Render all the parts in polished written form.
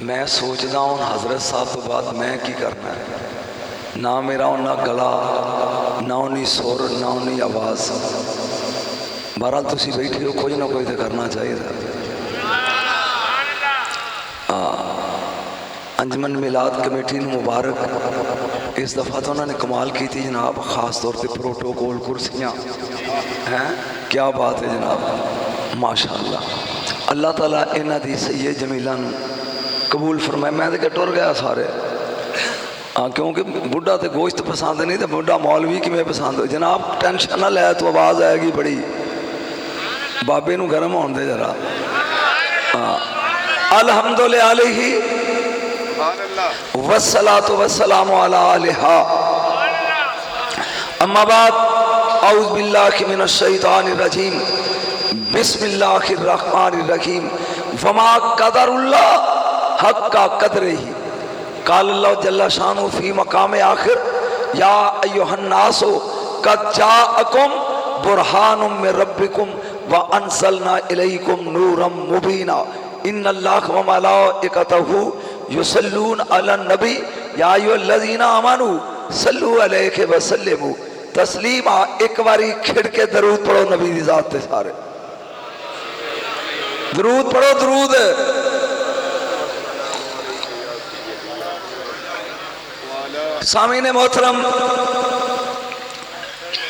मैं सोचदा हूँ हजरत साहब तो बाद मैं की करना है। ना मेरा उन्ना गला, ना उन्नी सुर, ना उन्नी आवाज़। बहरहाल तुसी बैठे हो, कुछ ना कुछ तो करना चाहिए। अंजमन मिलाद कमेटी मुबारक। इस दफ़ा तो उन्होंने कमाल की थी जनाब, ख़ास तौर पर प्रोटोकॉल कुर्सियाँ हैं, क्या बात है जनाब, माशाअल्लाह। अल्लाह ताला इन्हां दी सैयद जमीला कबूल फरमाए। मैं तो टुर गया सारे, हाँ, क्योंकि बुढ़ा तो गोश्त पसंद नहीं, तो बुढ़ा मौलवी किमें पसंद हो। जनाब टेंशन ना लै, तो आवाज़ आएगी बड़ी, बाबे नूं गर्म होने दे जरा। हाँ, अल्हम्दुलिल्लाह वस्सलातु वस्सलामु अला आलिहा। अम्मा बाद, औज़ु बिल्लाहि मिनश शैतानिर रजीम, बिस्मिल्लाहिर रहमानिर रहीम। वमा क़दरुल्लाह हक़्क़ा क़द्रिही। क़ाल अल्लाहु जल्ल शानुहु फ़ी मक़ाम आख़िर, या अय्युहन्नासु क़द जाअकुम बुरहानुम मिन रब्बिकुम व अंज़लना इलैकुम नूरम मुबीना। इन्नल्लाह व मलाइकतहु युसल्लून अलन नबी या अय्युहल्लज़ीना आमनू सल्लु अलैहि व सल्लिमू तस्लीमा। एक बारी खिड़ के दरूद पढ़ो नबी दी ज़ात ते, सारे दरूद पढ़ो, दरूद। सामीने मोहतरम,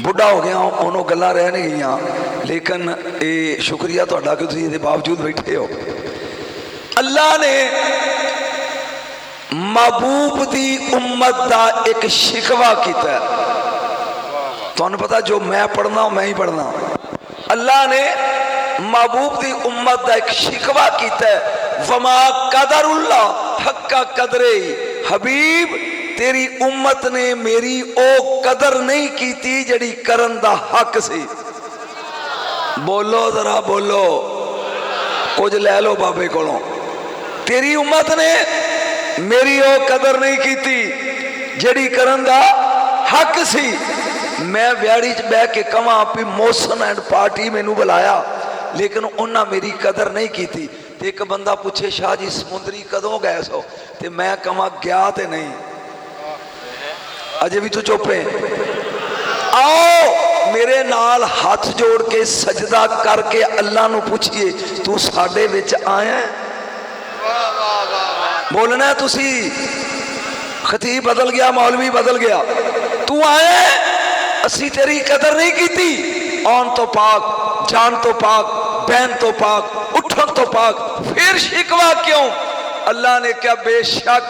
बुढ़ा हो गया, उन्होंने गल्लां रह नहीं गई, लेकिन ये शुक्रिया तुहाडा कि तुसीं इहदे बावजूद बैठे हो। अल्लाह ने महबूब दी उम्मत दा एक शिकवा किया। तुहानू पता, जो मैं पढ़ना मैं ही पढ़ना। अल्लाह ने महबूब दी उम्मत दा एक शिकवा किया, वमा क़दरुल्लाह हक़्क़ा क़द्रे। हबीब, तेरी उम्मत ने मेरी ओ कदर नहीं की जड़ी करन दा हक सी। बोलो जरा बोलो, कुछ ले लो बाबे कोलों। तेरी उम्मत ने मेरी ओ कदर नहीं की जड़ी करन दा हक सी। मैं व्याड़ी च बह के कवां भी मोशन एंड पार्टी मैनू बुलाया, लेकिन उन्हें मेरी कदर नहीं की। ते एक बंदा पूछे, शाह जी समुंदरी कदों गए सो, ते मैं कवां गया ते नहीं, अजे भी तू चुप है। आओ मेरे नाल हाथ जोड़ के सजदा करके अल्लाह नू पूछिए, तू साडे विच आया है? बोलना है तुसी। खतीब बदल गया, मौलवी बदल गया, तू आया है? असी तेरी कदर नहीं की। आन तो पाक, जान तो पाक, बहन तो पाक, उठन तो पाक, फिर शिकवा क्यों? अल्लाह ने क्या, बेशक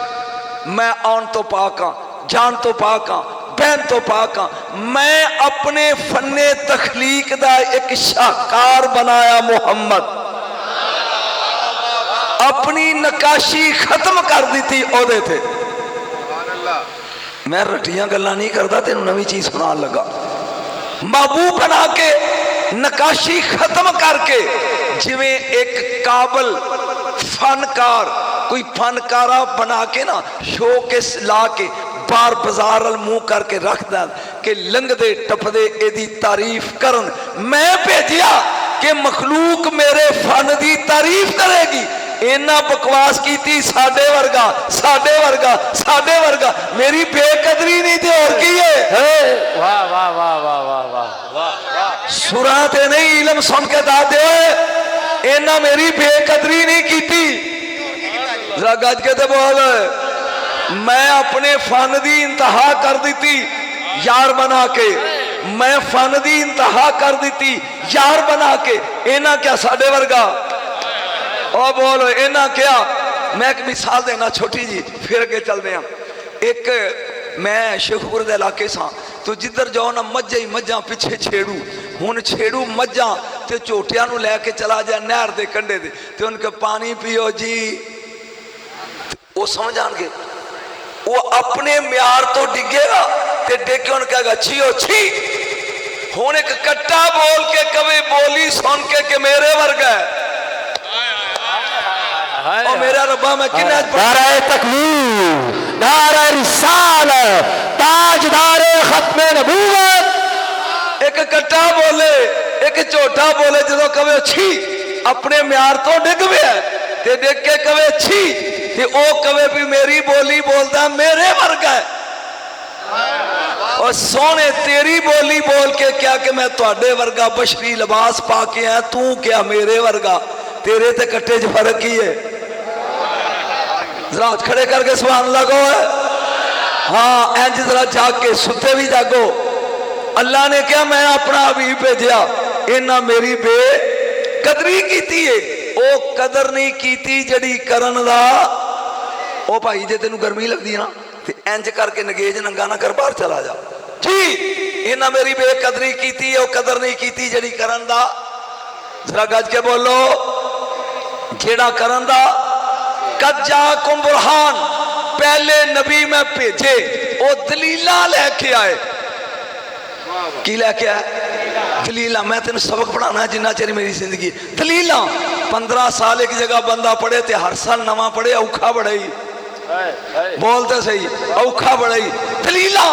मैं आन तो पाक हाँ, जान तो पाक हाँ, बहन तो पाक हाँ। मैं अपने फन्ने तखलीक दा एक शाहकार बनाया मुहम्मद, अपनी नकाशी खत्म कर दी थी ओदे थे। मैं रटियां गल्लां नहीं करता, तेनू नवी चीज सुनान लगा। महबूब बना के नकाशी खत्म करके, जिवें एक काबल फनकार कोई फनकारा बना के ना शोकेस ला के बार बाजार मुंह करके रख दा कि लंघदे टपदे एदी तारीफ करन। मैं भेजिया कि मखलूक मेरे फन दी तारीफ करेगी। इन्ना बकवास की साडे वर्गा, साडे वर्गा, साडे वर्गा। मेरी बेकदरी नहीं थी और की है। वाह वाह वाह वाह वाह वाह। सुरा ते नहीं, इलम सुन के दस दे, इन्ना मेरी बेकदरी नहीं की। गज के ते बोल। मैं अपने फन दी इंतहा कर दी यार बना के, मैं फन दी इंतहा कर दी यार बना के। इन्ना क्या साडे वर्गा? और बोलो इन्ना क्या? मैं एक मिसाल देना छोटी जी, फिर अगे चलते हैं। एक मैं शेखपुर के इलाके सा, तो जिधर जाओ ना मझा ही मझा, पिछे छेड़ू। हुण छेड़ू मझा ते झोटियां नूं लैके चला जाए नहर के कंढे ते, ते उनके पानी पियो जी, वो समझ आएंगे। वो अपने म्यार तो डिगेगा, ते डिग के उन्हें कहेगा छियो छी। हुण एक कट्टा बोल के कभी बोली सुन के मेरे वर्गा है। और मेरा रब्बा मैं किन्ना नारे तकबीर, नारे रिसालत, ताजदारे खत्मे नबूवत। एक कट्टा बोले, एक झोटा बोले, जो कवे छी अपने म्यार तो डिग पे, ते डिग के कवे छी ਤੇ ਉਹ ਕਵੇ ਵੀ ਮੇਰੀ ਬੋਲੀ ਬੋਲਦਾ ਮੇਰੇ ਵਰਗਾ ਹੈ। और सोने तेरी बोली बोल के क्या कि मैं तुहाडे वर्गा बशरी लिबास पा के आया, तू क्या मेरे वर्गा, तेरे ते कट्टे च फर्क ही है। जरा हाथ खड़े करके सुभान अल्लाह कहो है। हाँ इंज जरा जाग के सुते भी जागो। अल्लाह ने क्या मैं अपना हबीब भेजा, इन्ना मेरी बेकदरी की है। ओ कदर नहीं की जड़ी करन दा। ओ भाई जे तेनू गर्मी लगदी है ना ते इंज करके नगेज नंगा ना कर, बाहर चला जा जी। इन्ना मेरी बेकदरी की, कदर नहीं की जड़ी करन दा। जरा गज के बोलो जेड़ा करन दा। कद जाकुम बुरहान, पहले नबी मैं भेजे वो दलीला लेके आए। की लेके आए? दलीला। मैं तेन सबक पढ़ाना जिन्ना चेर मेरी जिंदगी। दलीला 15 साल एक जगह बंदा पढ़े ते हर साल नवा पढ़े, औखा बड़ा ही। बोलते सही, औखा बड़ा ही। दलीला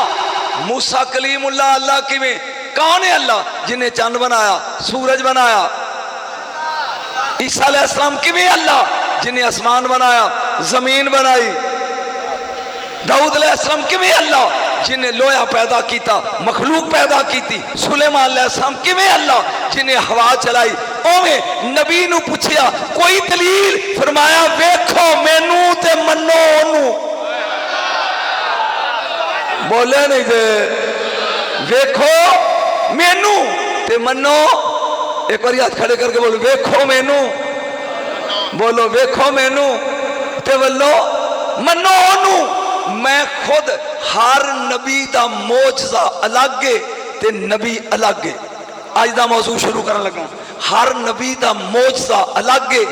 मूसा कलीमुल्ला अल्लाह किवें, कौन है अल्लाह? जिन्हें चंद बनाया, सूरज बनाया। ईसा अलैहिस्सलाम किवें अल्लाह? जिन्हें आसमान बनाया, जमीन बनाई। दाऊद अलैहिस्सलाम किवें अल्लाह? जिन्हें लोहा पैदा किया, मखलूक पैदा की। सुलेमान अलैहिस्सलाम किवें अल्लाह? जिन्हें हवा चलाई। ओवें नबी नू पूछया कोई दलील, फरमाया वेखो मैनू ते मनो ओनू। बोले नहीं जे वेखो मैनू ते मनो। एक बार हाथ खड़े करके बोलो वेखो मैनू, बोलो वेखो मैनू ते बोलो मनो ओनू। मैं खुद हर नबी दा मोजज़ा अलग है ते नबी अलग है। आज दा मौजू शुरू करन लगा। हर नबी दा मोजज़ा अलग है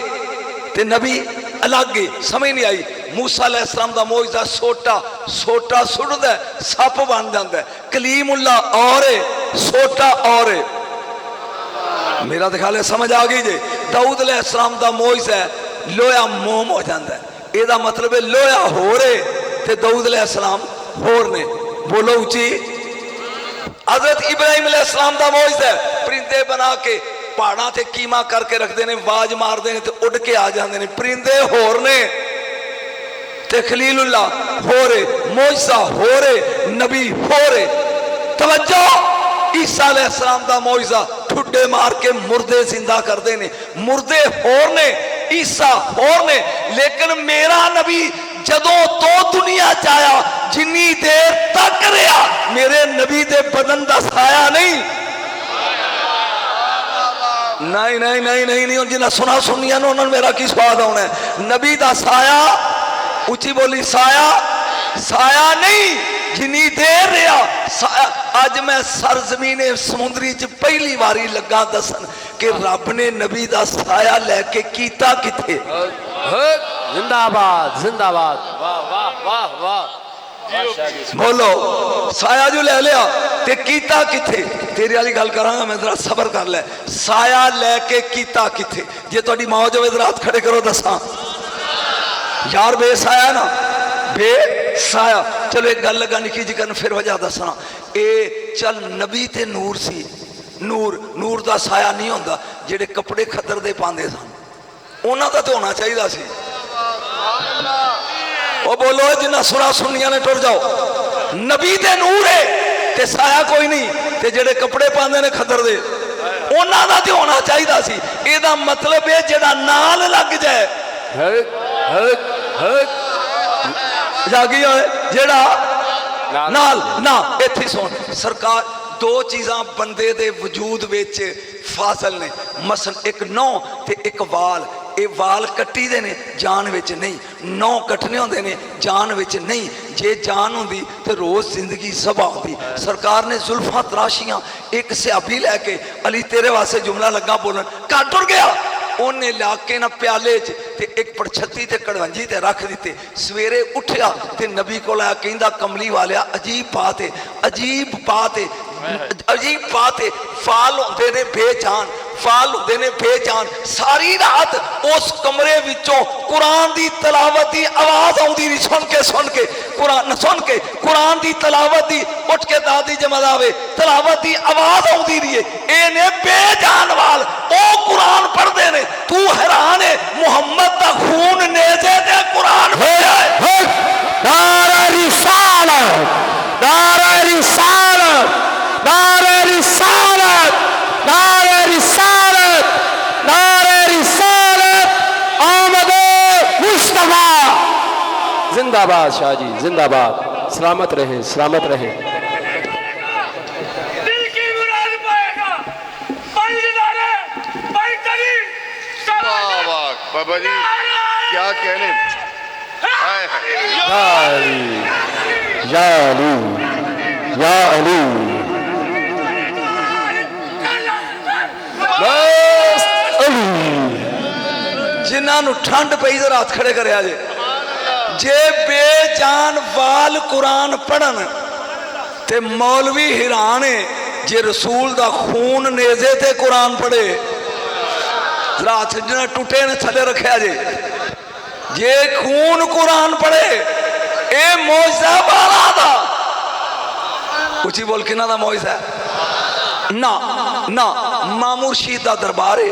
ते नबी अलग है। समझ नहीं आई? मूसा अलैहिस्सलाम दा मोजज़ा सोटा, सोटा सुटदा सप बन जाता है। कलीमुल्ला और है, सोटा और है। मेरा तो ख्याल है समझ आ गई जे। दाऊद अलैहिस्सलाम दा मोजज़ा लोहा मोम हो जाता है। ਇਹਦਾ मतलब है लोहा होर है ते दाऊद अलैहिस्सलाम होर ने। बोलो उची। हजरत इब्राहिम अलैहिस्सलाम दा मोजज़ा है, परिंदे बना के पहाड़ां ते कीमा करके रखते हैं, आवाज मारते हैं तो उड़ के आ जाते हैं। परिंदे होर ने ते खलीलुल्लाह होर है, मोजज़ा होर है, नबी होर है। तवज्जो, ईसा अलैहिस्सलाम दा मोजज़ा ठुड्डे मार के मुर्दे जिंदा करते हैं। मुर्दे होर ने, ईसा होर ने। लेकिन मेरा नबी जदों तो दुनिया च आया, जिन्नी देर तक रहा, मेरे नबी दे बदन दा साया नहीं। नहीं नहीं नहीं नहीं नहीं जिन्हें सुना सुनिया ना उन्होंने मेरा की स्वाद आना है। नबी दा साया, उची बोली साया, साया नहीं जिन्नी देर रहा साया। अज मैं सरजमीने समुद्री च पहली बारी लगा दसन कि रब ने नबी दा साया लैके कीता किथे। जिंदाबाद जिंदाबाद, वाह वाह वाह वाह। बोलो साया जो ले लिया ते कीता किथे। तेरी वाली गल करांगा मैं, जरा सबर कर ले। साया लैके कीता किथे? जे तुहाडी मौज होवे जरा हाथ खड़े करो दसा यार। बेसाया ना, बेसाया। चलो एक गल लगा निकी जी करन, फिर वजह दसना। ए चल नबी ते नूर सी। नूर नूर दा साया नहीं होंदा। जेड़े कपड़े खद्दर दे पांदे सन उन्हां दा ते होना चाहिदा सी। ओ बोलो जिन्ना सुरा सुनिया ने टुर जाओ। नबी ते नूर है ते साया कोई नहीं, ते जेड़े कपड़े पांदे ने खद्दर दे उन्हां दा ते होना चाहिदा सी। एदा मतलब है जेड़ा नाल लग जाए जागी होए, जेड़ा नाल ना। इत्थे सुन सरकार, दो चीज़ां बंदे दे वजूद विच फासल ने। मसल एक नौ ते एक वाल। ये वाल कट्टी दे ने, जान विच नहीं। नौ कट्टने होंदे ने, जान विच नहीं। जे जान होंदी तो रोज़ जिंदगी सबा होंदी। सरकार ने जुल्फां तराशियां। एक सियाबी लैके अली तेरे वास्ते जुमला लगा बोलन, कट उड़ गया। उन्हें लाके ना प्याले च ते एक पड़छत्ती ते कड़वंजी ते रख दिते। सवेरे उठया ते नबी कोल आया, कहंदा कमली वालिया अजीब बात है, अजीब बात है, अजीब बात है। फाल होंदे ने बेजान, वाल होंदे ने बेजान। सारी रात उस कमरे विचों कुरान दी तलावत दी आवाज आउंदी रही, सुन के कुरान दी तलावत दी। उठ के दादी जमद आवे, तलावत दी आवाज आउंदी रही है। इन्हें बेजान वाल ओ कुरान पढ़ते ने। तू हैरान है, मुहम्मद दा खून नेज़े ते कुरान पढ़िया है। नारा रिसालत, नारा रिसालत, नारा रिसालत, नारा रिसालत, नारा रिसालत, आमदे मुस्तफा। जिंदाबाद शाह जी, जिंदाबाद। सलामत रहे, सलामत रहे। दिल की मुराद पाएगा, पंज नारे, पंज तरी, वाह वाह बाबा जी, क्या कहने। हाय हाय। या अली, या अली, या अली। बस अली। जिन्होंने ठंड पई जरा हाथ खड़े करे जे। जे बेजान वाल कुरान पढ़न ते मौलवी हैरान है जे रसूल दा खून नेज़े ते कुरान पढ़े। जरा हाथ जिन्हें टूटे ने थले रखा जे। जे खून कुरान पढ़े ए मौजज़ा वाला दा। उची बोल किना दा मौजज़ा ना ना मामूर शीद दा दरबार है।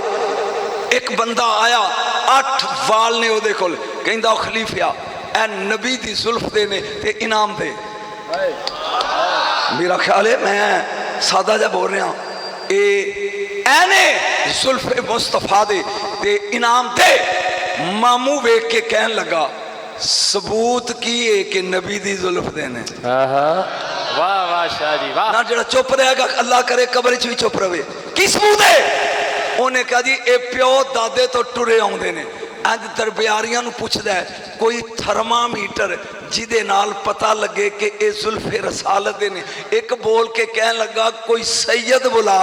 एक बंदा आया 8 वाल ने ओदे कोल, कहंदा खलीफा ए नबी दी जुल्फ दे ने ते इनाम दे। मेरा ख्याल है मैं सादा जा बोल रहा एने जुल्फ मुस्तफा दे ते इनाम दे। मामू वेख के कहन लगा सबूत की है कि नबी दी जुल्फ देने। वाह वाह शाह जी वाह। ना जरा चुप रहेगा अल्लाह करे कब्र च भी चुप रहे। की सबूत है? उन्हें कहा जी ये प्यो दादे तो टुरे आउंदे ने। अंज दरबारियां नूं पुछदा है कोई थर्मामीटर जिदे नाल पता लगे कि ये जुल्फे रसालत दे ने। एक बोल के कहन लगा कोई सैयद बुला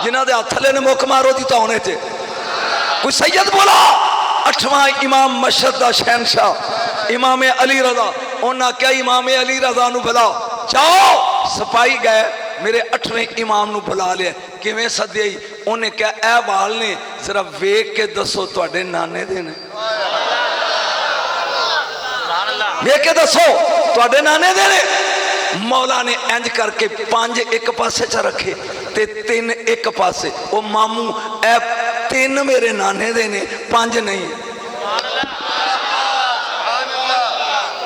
जिन्हां दे हत्थ ले ने मुख मारो दी तौने च। कोई सैयद बोला। 8वां इमाम मशहद दा शहनशाह इमाम अली रजा, उन्हें क्या इमाम अली रजा नूं बुला। जाओ सिपाही गए मेरे 8वें इमाम नूं बुला लिया। किवें सद्दिया? उन्हें क्या ए वाल ने जरा वेख के दसो तुहाडे नाने दे ने। वेख के दसो तुहाडे नाने दे ने। मौला ने इंज करके 5 एक पासे च रखे ते 3 एक पासे। ओ मामू ए 3 मेरे नाने दे ने, 5 नहीं।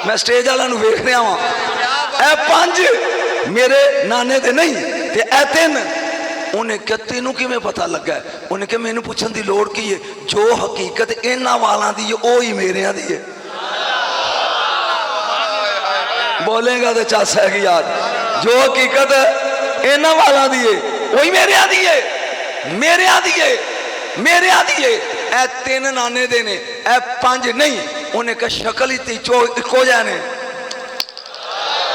मैं स्टेज वाला नूं वेख रहा वां, ए 5 मेरे नाने दे नहीं ते ए 3। उन्हें क्या तेनों किवें पता लगा? उन्हें क्या मैनू पूछन की लोड़ की है? जो हकीकत इन्हां वालां दी है ओ ही मेरियां दी है। बोलेगा तो चस है यार। जो हकीकत इन्हां वालां दी है वही मेरियां दी है, मेरियां दी है, मेरियां दी है। ए 3 नाने दे ने, ए 5 नहीं। उन्हें कहा शक्ल ही इको जा ने।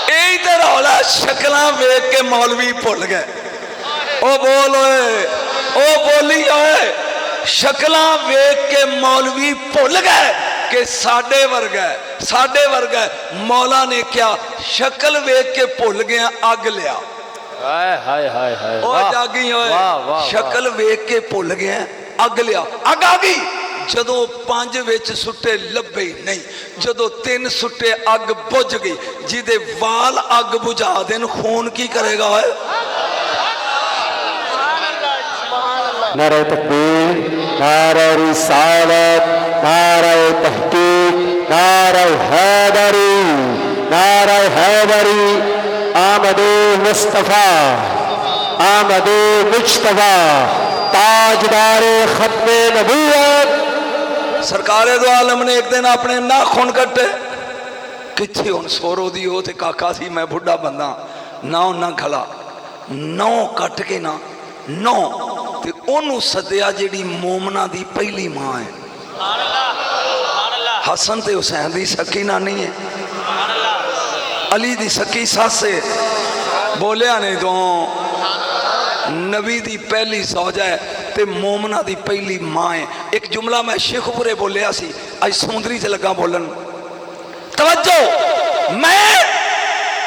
यही तो रौला, शक्लां वेख के मौलवी भुल गए। ओ बोल ओए, ओ बोली ओए। शक्लां वेख के मौलवी भुल गए कि साडे वर्गा। मौला ने क्या शक्ल वेख के भुल गया, अग लिया। हाय हाय हाय हाय। ओ जागी ओए, शक्ल वेख के भुल गया, अग लिया। अग आ गई जदों 5 विच सुट्टे लभे नहीं। जदों 3 सुट्टे अग बुझ गई। जिदे वाल अग बुझा देन खून की करेगा ओए? नारे तकबीर, नारे रिसालत, नारे तहकीक, नारे हैदरी, नारे हैदरी। आमदे मुस्तफा, आमदे मुज्तबा, ताजदारे खत्मे नबूवत। सरकारे दो आलम ने एक दिन अपने नाखून कट्टे। किथे हुण सोरो दी हो ते काका सी, मैं बुढ़ा बंदा ना ना खला 9 कट के ना 9 ते ओनू सद्या जेड़ी मोमना दी पहली मां है। हसन ते हुसैन दी सकी नानी है, अली दी सकी सस है। बोलिया नहीं तो नबी दी पहली सौजा है ते मोमना दी पहली मां है। एक जुमला मैं शेखपुरे बोलिया सी, अज सौंदरी च लगा बोलन। तवज्जो, मैं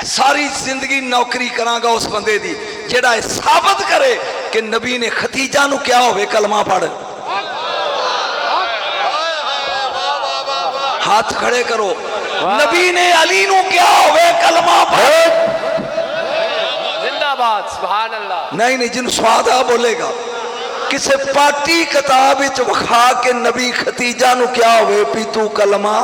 सारी जिंदगी नौकरी करांगा उस बंदे दी जेड़ा साबित करे कि नबी ने खतीजा नु क्या होवे कलमा पढ़। हाथ खड़े करो। नबी ने अली नु क्या होवे कलमा पढ़। जिंदाबाद सुभान अल्लाह। नहीं नहीं, जिन स्वाद आ बोलेगा किसे पार्टी किताब विखा के नबी खतीजा नु क्या होवे पी तू कलमा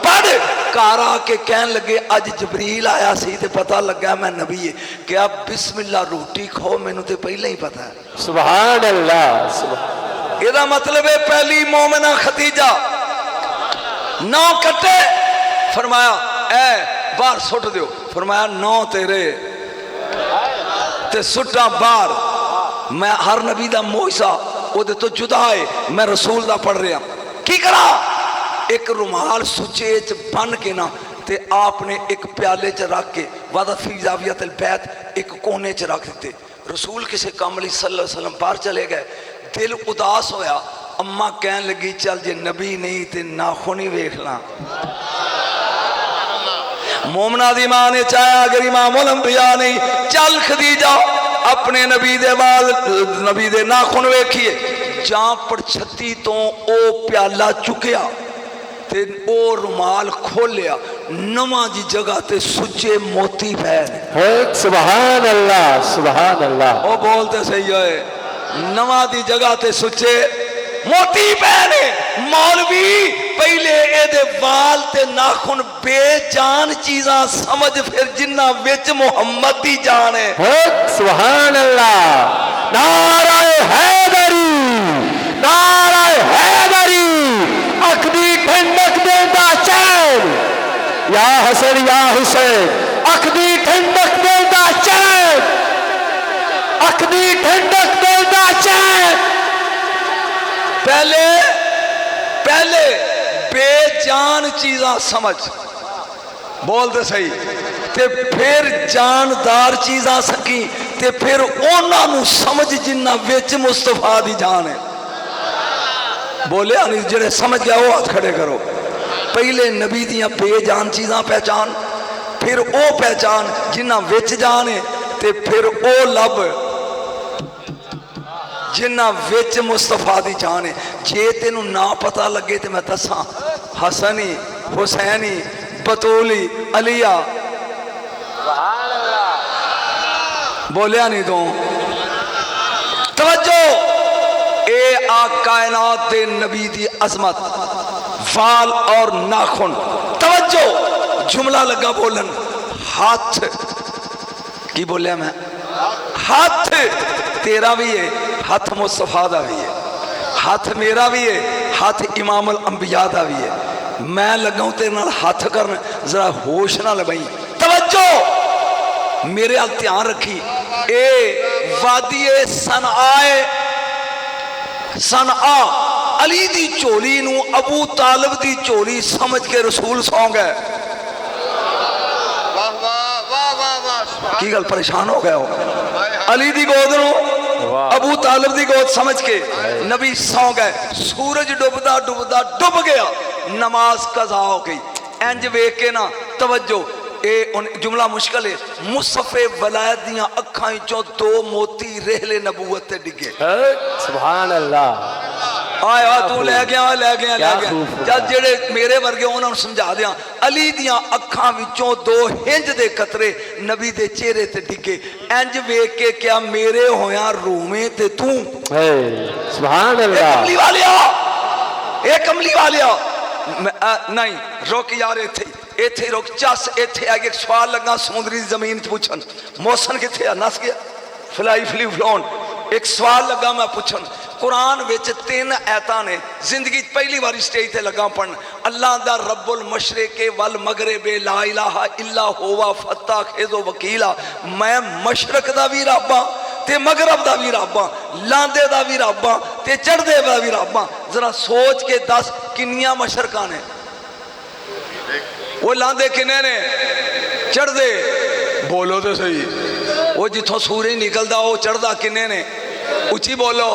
पढ़। घर आके कहन लगे अज जबरील आया सी ते पता लगा मैं नबी है। क्या बिस्मिल्लाह रोटी खाओ, मैनू तो पहले ही पता है। सुभान अल्लाह। एदा मतलब है पहली मोमिना खतीजा। नौ कट्टे फरमाया ए बाहर सुट दियो। फरमाया नौ तेरे ते सुटा बाहर। मैं हर नबी दा मोइसा ओदे तो जुदा है, मैं रसूल दा पढ़ रहा की करा। एक रुमाल सुचे च बन के ना ते आपने एक प्याले च रख के वादा फीजावियतल बैत एक कोने च रख दिते। रसूल किसी काम लई सल्लल्लाहु अलैहि वसल्लम बाहर चले गए। दिल उदास होया। अम्मा कहन लगी चल जे नबी नहीं ते नाखून ही वेख ला। मोमना दी मां ने चाहा अगर इमामुल अंबिया नहीं चल खदीजा अपने नबी दे वाल नबी दे नाखून वेखिए। जां पड़छत्ती तो ओ प्याला चुकया ते ओ रुमाल खोलिया। नवा जी जगह ते सुचे मोती पै। सुभान अल्लाह सुभान अल्लाह। ओ बोलते सही है। नवा दी जगह ते सुचे मोती पै ने। मौलवी पहले एदे वाल ते नाखून बेजान चीज़ा समझ फिर जिन्ना विच मुहम्मद दी जान है। सुभान अल्लाह। नाराए हैदरी नाराए हैदरी। अखदी ठंडक देता चैन या हसन या हुसैन। अखदी ठंडक देता चैन। अखदी ठंडक देता चैन। पहले पहले बेजान चीज़ा समझ बोलते सही ते फिर जानदार चीज़ा सकी ते फिर उन्होंने समझ जिन्ना विच मुस्तफा दी जान है। बोलिया नहीं जेड़े समझ गया वो हाथ खड़े करो। पहले नबी दियां बेजान चीज़ां पहचान फिर वो पहचान जिन्ना विच जान है ते फिर वो लब जिन्ना विच मुस्तफा दी जान है। जे तेनू ना पता लगे तो मैं दसा हसनी हुसैनी बतूली अलिया बोलिया नहीं तो तवज्जो ए आ कायनात दे नबी दी अजमत वाल और नाखून। तवज्जो जुमला लगा बोलन हाथ की बोलिया मैं हाथ तेरा भी है हाथ मुस्तफा दा भी है हाथ मेरा भी है हाथ इमामुल अंबिया दा भी है। मैं लगाऊं तेरे नाल हाथ करन जरा होश ना लबई। तवज्जो मेरे हाल ध्यान रखी। ए वादिए सनआ अली दी झोली नू अबू तालिब दी झोली समझ के रसूल सौ गए। की गल परेशान हो गए हो। अली दी गोद नू अबू तालिब दी गोद समझ के नबी सौ गए। सूरज डुबदा डुबदा डुब गया। नमाज कज़ा हो गई। इंज वेख के ना तवज्जो ए जुमला मुश्किल है। मुसफ़े वलायत दियां अखां चों दो मोती रेहले नबूवत ते डिगे। सुभान अल्लाह। आया तू ले गया चल जेड़े मेरे वर्गे उन्होंने समझा दिया। अली दियां अखां विचों दो हिंज दे कतरे नबी दे चेहरे ते डिगे। इंज वेख के क्या मेरे होया रोवे ते तू। सुभान अल्लाह। कमली वालिया ए कमली वालिया नहीं रुक यार इथे रुक चस इथे आ एक सवाल लगा समुद्री जमीन पूछन मौसन किथे नस गया फलाई फली फलाउन। एक सवाल लगा मैं पूछन कुरान विच 3 आयतां ने जिंदगी पहली बारी स्टेज ते लगा पढ़न। अल्लाह दा रब्बुल मशरिके वल मगरिबे ला इलाहा इल्ला हुवा फत्ता खेजो वकीला। मैं मशरक दा भी रब हां ते मगरब दा भी रब हां लांदे दा भी रब हां ते चढ़दे दा भी रब हां। जरा सोच के दस किन्नियां मशरकां ने वो लांदे किन्ने ने चढ़दे बोलो तो सही। वो जिथों सूरज निकलदा वो चढ़दा किन्ने ने उची बोलो।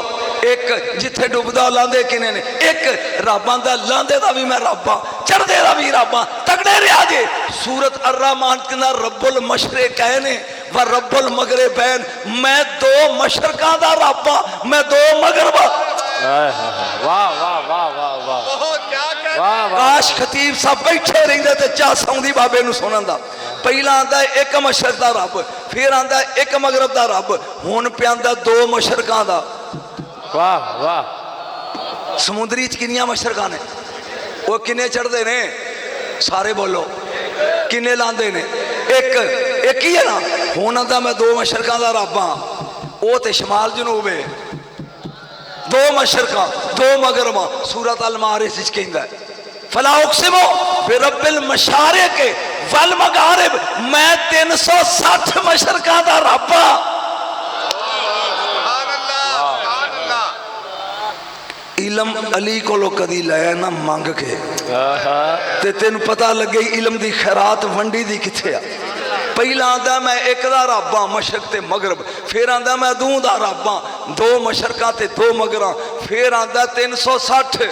एक जिथे डुबदा लांदे किन्ने ने एक रबां दा लांदे दा भी मैं रब हां चढ़दे दा भी रब हां। तगड़े रहा जे सूरत अर्रहमान कहना रब्बुल मशरिक है ने व रब्बुल मगरिबैन, मैं दो मशरकां दा रब हां, मैं दो मगरब हां। वाह वाह वाह वाह वाह क्या कह वाह वाह। काश खतीब साहब बैठे रहिंदे ते चाह सौंदी बाबे नूं सुनन दा। पहला आंदा एक मशरक दा रब, फिर आंदा एक मगरब दा रब, हुण पियांदा दो मशरकां दा। वाह वाह। समुद्री च किन्नियां मशरकां ने? वो किन्ने चढ़ते ने? सारे बोलो किन्ने लांदे ने? एक ही है ना। हुण आंदा मैं दो मशरकां दा रब हां, वो ते शमाल जनूब है। दो मशरकां दो मगरबां सूरत अल मारिज विच कहंदा है फला उक़सिमु बिरब्बिल मशारिक़ वल मगारिब, मैं 360 मशरकां दा रब हां। इलम अली कोलों कदी लाया ना मंग के, ते तेन पता लगे इलम दी खैरात वंडी दी किथे आ। पहला आंदा मैं एक दा रब हां मशरक ते मगरब, फिर आंदा मैं दो दा रब हां दो मशरकां ते दो मगरां, फिर आंदा 360।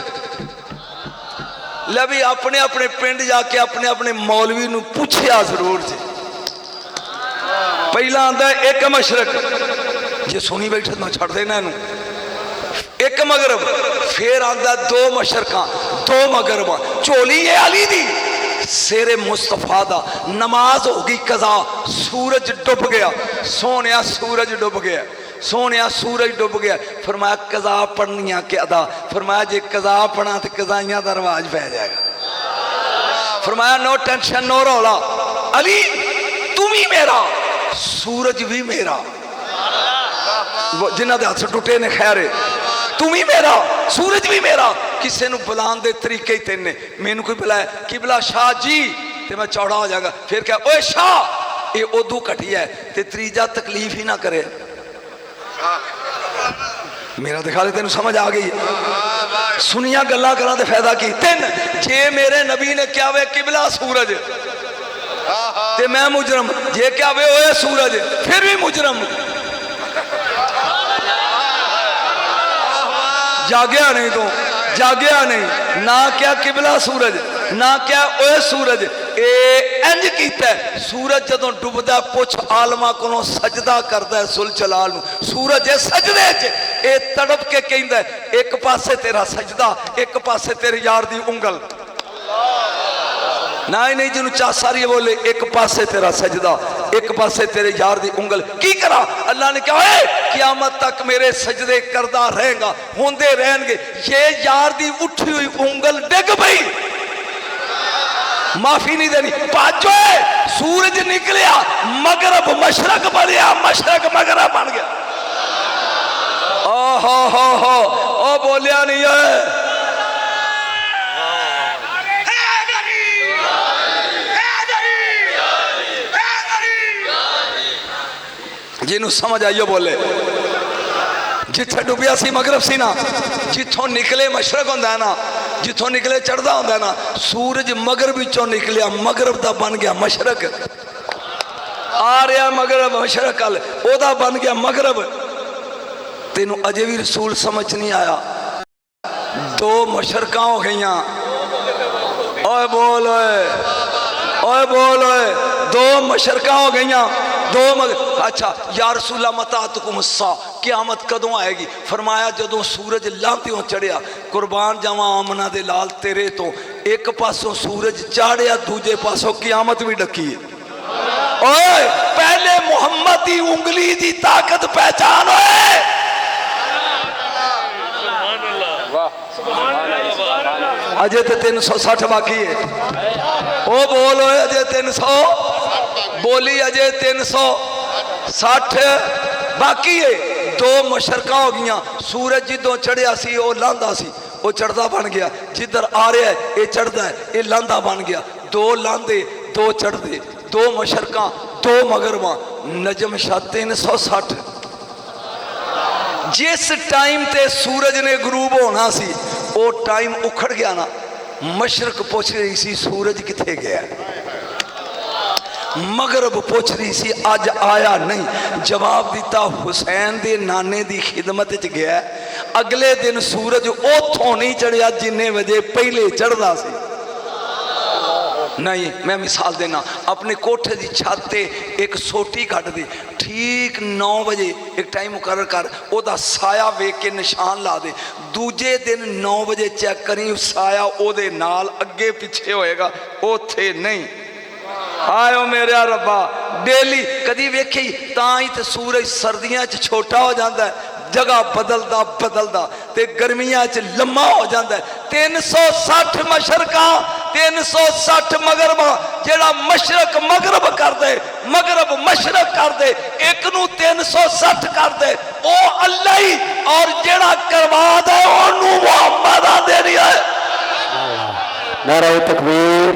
ले भी अपने अपने पिंड जाके अपने अपने मौलवी नूं पूछया जरूर जी। पहला आंदा एक मशरक, जे सुनी बैठे मैं छड़ देना इनू, एक मगरब, फिर आंदा दो मशरकां दो मगरबां। झोली है अली दी सेरे मुस्तफा दा, नमाज हो गई कज़ा, सूरज डुब गया, सोनिया सूरज डुब गया, सोनिया सूरज डुब गया। फरमाया कज़ा पढ़निया के अदा, फरमाया जे कज़ा पढ़ा तो कज़ाइयां दा रवाज पै जाएगा। फरमाया नो टेंशन नो रौला, अली तुम ही मेरा, सूरज भी मेरा, जिन्हां दे हथ टुटे ने खैर, तुम ही मेरा सूरज भी मेरा। किसी नूं बुलाने दे तरीके ही तेन ने। मैनू कोई बुलाया कि बुला शाह जी, तो मैं चौड़ा हो जाएगा। फिर क्या ओए शाह, ये उदू घटिया है, ते तीजा तकलीफ ही ना करे। मेरा दिखा दे तेन समझ आ गई। सुनिया गल्लां करा ते फायदा की। तीन जे मेरे नबी ने क्या वे किबला सूरज, ते मैं मुजरम, जे क्या वे ओए सूरज फिर भी मुजरम। जागया नहीं तो जागया नहीं ना, क्या किबला सूरज ना क्या ओए सूरज। इंज कीता सूरज जदों डुबदा पुछ आलमा कोलों सजदा करदा है सुलझलाल नूं। सूरज है सजदे च, ए तड़प के कहंदा एक पासे तेरा सजदा एक पासे तेरे यार दी उंगल। ना ही नहीं जिन्हों चा सारी बोले एक पासे तेरा सजदा एक पासे तेरे यार दी उंगल। की करा? अल्लाह ने कहा क़यामत तक मेरे सजदे करदा रहेगा, होंदे रहेंगे। ये यार दी उठी हुई उंगल डिग पई, माफी नहीं देनी। पाजो सूरज निकलिया, मगरब मशरक बनया, मशरक मगरब बन गया। ओहो हो ओ बोलिया नहीं है। जिन्हों समझ आइयो बोले। जिथे डुबिया सी मगरब सी ना, जिथों निकले मशरक होंदा ना, जिथों निकले चढ़दा होंदा ना। सूरज मगरब विचों निकलिया, मगरब दा बन गया मशरक। आ रहा मगरब मशरक कल ओदा बन गया मगरब। तेनू अजे भी रसूल समझ नहीं आया। दो मशरकां हो गई। ओए बोल ओए बोल ओए, दो मशरकां हो गई दो अच्छा या रसूला मतातकुम सा, क़यामत कदों आएगी? फरमाया जदों सूरज लांतियों चढ़िया। कुर्बान जावां आमना दे लाल तेरे तो, एक पासों सूरज चाढ़िया दूजे पासों क़यामत भी डकी है। ओए पहले मुहम्मद की उंगली की ताकत पहचान होए। अजे तो 360 बाकी है। ओ बोल अजे 300 बोली, अजे 360 बाकी है। दो मशरका हो गई। सूरज जिदों चढ़िया सी वो लांदा सी, वो चढ़दा बन गया। जिधर आ रहा है ये चढ़दा है, ये लांदा बन गया। दो लांदे दो चढ़दे, दो मशरका दो मगरबा। नजम शाह 360। जिस टाइम ते सूरज ने गरूब होना सी वो टाइम उखड़ गया ना। मशरक पूछ रही सी सूरज किथे गया, मगरब पूछ रही सी अज आया नहीं। जवाब दिता हुसैन दे नाने दी खिदमत च गया। अगले दिन सूरज उथों नहीं चढ़िया जिन्ने बजे पहले चढ़दा सी। नहीं मैं मिसाल देना, अपने कोठे की छत ते एक सोटी कट दे, ठीक 9 बजे एक टाइम मुकर्रर कर, ओदा साया वेख के निशान ला दे, दूजे दिन 9 बजे चेक करी साया ओदे नाल अगे पिछे होएगा, ओथे नहीं। आयो मेरे रब्बा, डेली कदी वेखी तां ही ते सूरज सर्दियां च छोटा हो जाता है, जगह बदलदा बदलदा ते गर्मियां च लम्मा हो जाता है। 360 मशरका 360 मगरबा, जेड़ा मशरक मगरब कर दे, मगरब मशरक कर दे, एक नू 360 कर दे, ओ अल्लाह ही, और जेड़ा करवा दे ओनू मुहम्मद देनी है। नारा तकबीर,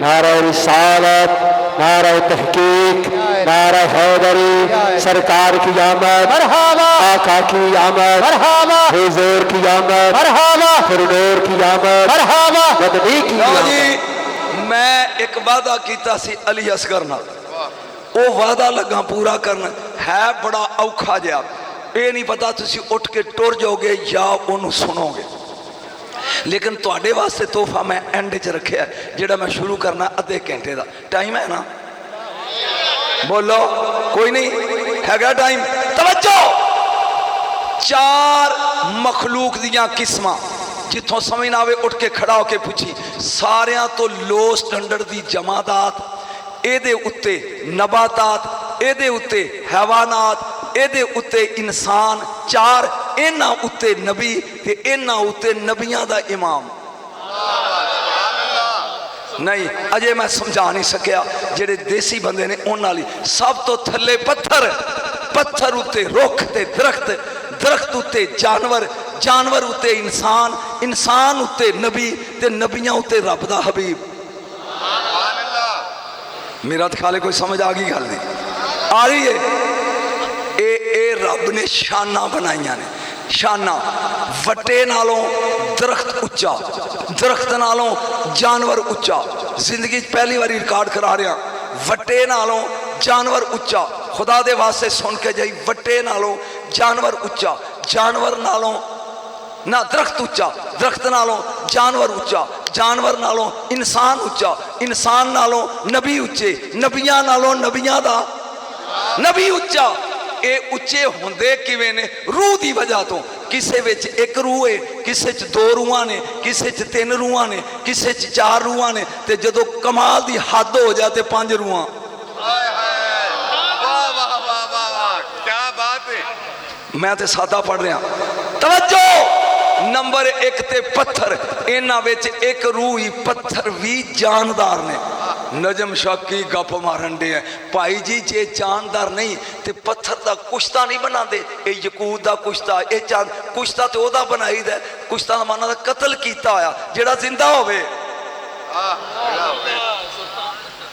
नारा रिसालत, नारा तहकीक, नारा हैदरी, सरकार की आमद, मरहबा, आका की आमद, मरहबा, हुजूर की आमद, मरहबा, फिरदौस की आमद, मरहबा, मदनी की आमद। जी मैं एक वादा कीता सी अली असगर नाल, वो वादा लगा पूरा करना है, बड़ा औखा जिहा, ये नहीं पता तुसी उठ के टुर जाओगे या उन्होंने सुनोगे, लेकिन तुहाडे वास्ते तोहफा मैं एंड च रखिया, जेड़ा मैं शुरू करना अद्धे घंटे का टाइम है ना, बोलो कोई नहीं हैगा टाइम। तवज्जो, 4 मखलूक दियां किस्मां, जिथों समझ ना आवे उठ के खड़ा होके पूछी, सारियां तो लो स्टैंडर्ड दी जमादात, एदे उत्ते नबातात, एदे उत्ते हैवानात, एदे उत्ते इंसान, 4 इन्हां उत्ते नबी ते इन्हां उत्ते नबियां दा इमाम। नहीं अजे मैं समझा नहीं सकिया, जेड़े देसी बंदे ने उन्हां लई सब तो थल्ले पत्थर, पत्थर उत्ते रुख ते दरख्त, दरख्त उत्ते जानवर, जानवर उत्ते इंसान, इंसान उत्ते नबी ते नबियां उत्ते रब दा हबीब। मेरा तो ख्याल है कोई समझ आ गई गल नहीं आ रही है। ए रब ने शाना बनाइया ने, शाना वटे नालों दरख्त उच्चा, दरख्त नालों जानवर उच्चा, जिंदगी पहली बार रिकॉर्ड करा रहा, वटे नालों जानवर उच्चा, खुदा दे वास्ते सुन के जाई, वटे नालों जानवर उच्चा, जानवर नालों ना दरख्त उच्चा, दरख्त नालों जानवर उच्चा, जानवर नालों इंसान उच्चा, इंसान नालों नबी उच्चे, नबियां नालों नबियां दा नबी उच्चा। ये उच्चे होंदे किवें ने? रूह की वजह तो। किसे विच एक रूह है, किसे च 2 रूहां ने, किसे च 3 रूहां ने, किसे च 4 रूहां ने, ते जदों कमाल दी हद हो जाए तो 5 रूहां। क्या बात है। मैं तो सादा पढ़ रहा। तवज्जो, नंबर 1 ते पत्थर, इन्हां विच एक रूह ही, पत्थर भी जानदार ने। नजम शाकी गप मारन दे भाई जी, जे जानदार नहीं तो पत्थर का कुश्ता नहीं बनाते, ये यकूत का कुश्ता, ये चांद कुश्ता तो वह बनाई दा, कुश्ता का माना कतल किया होया जेड़ा जिंदा होवे।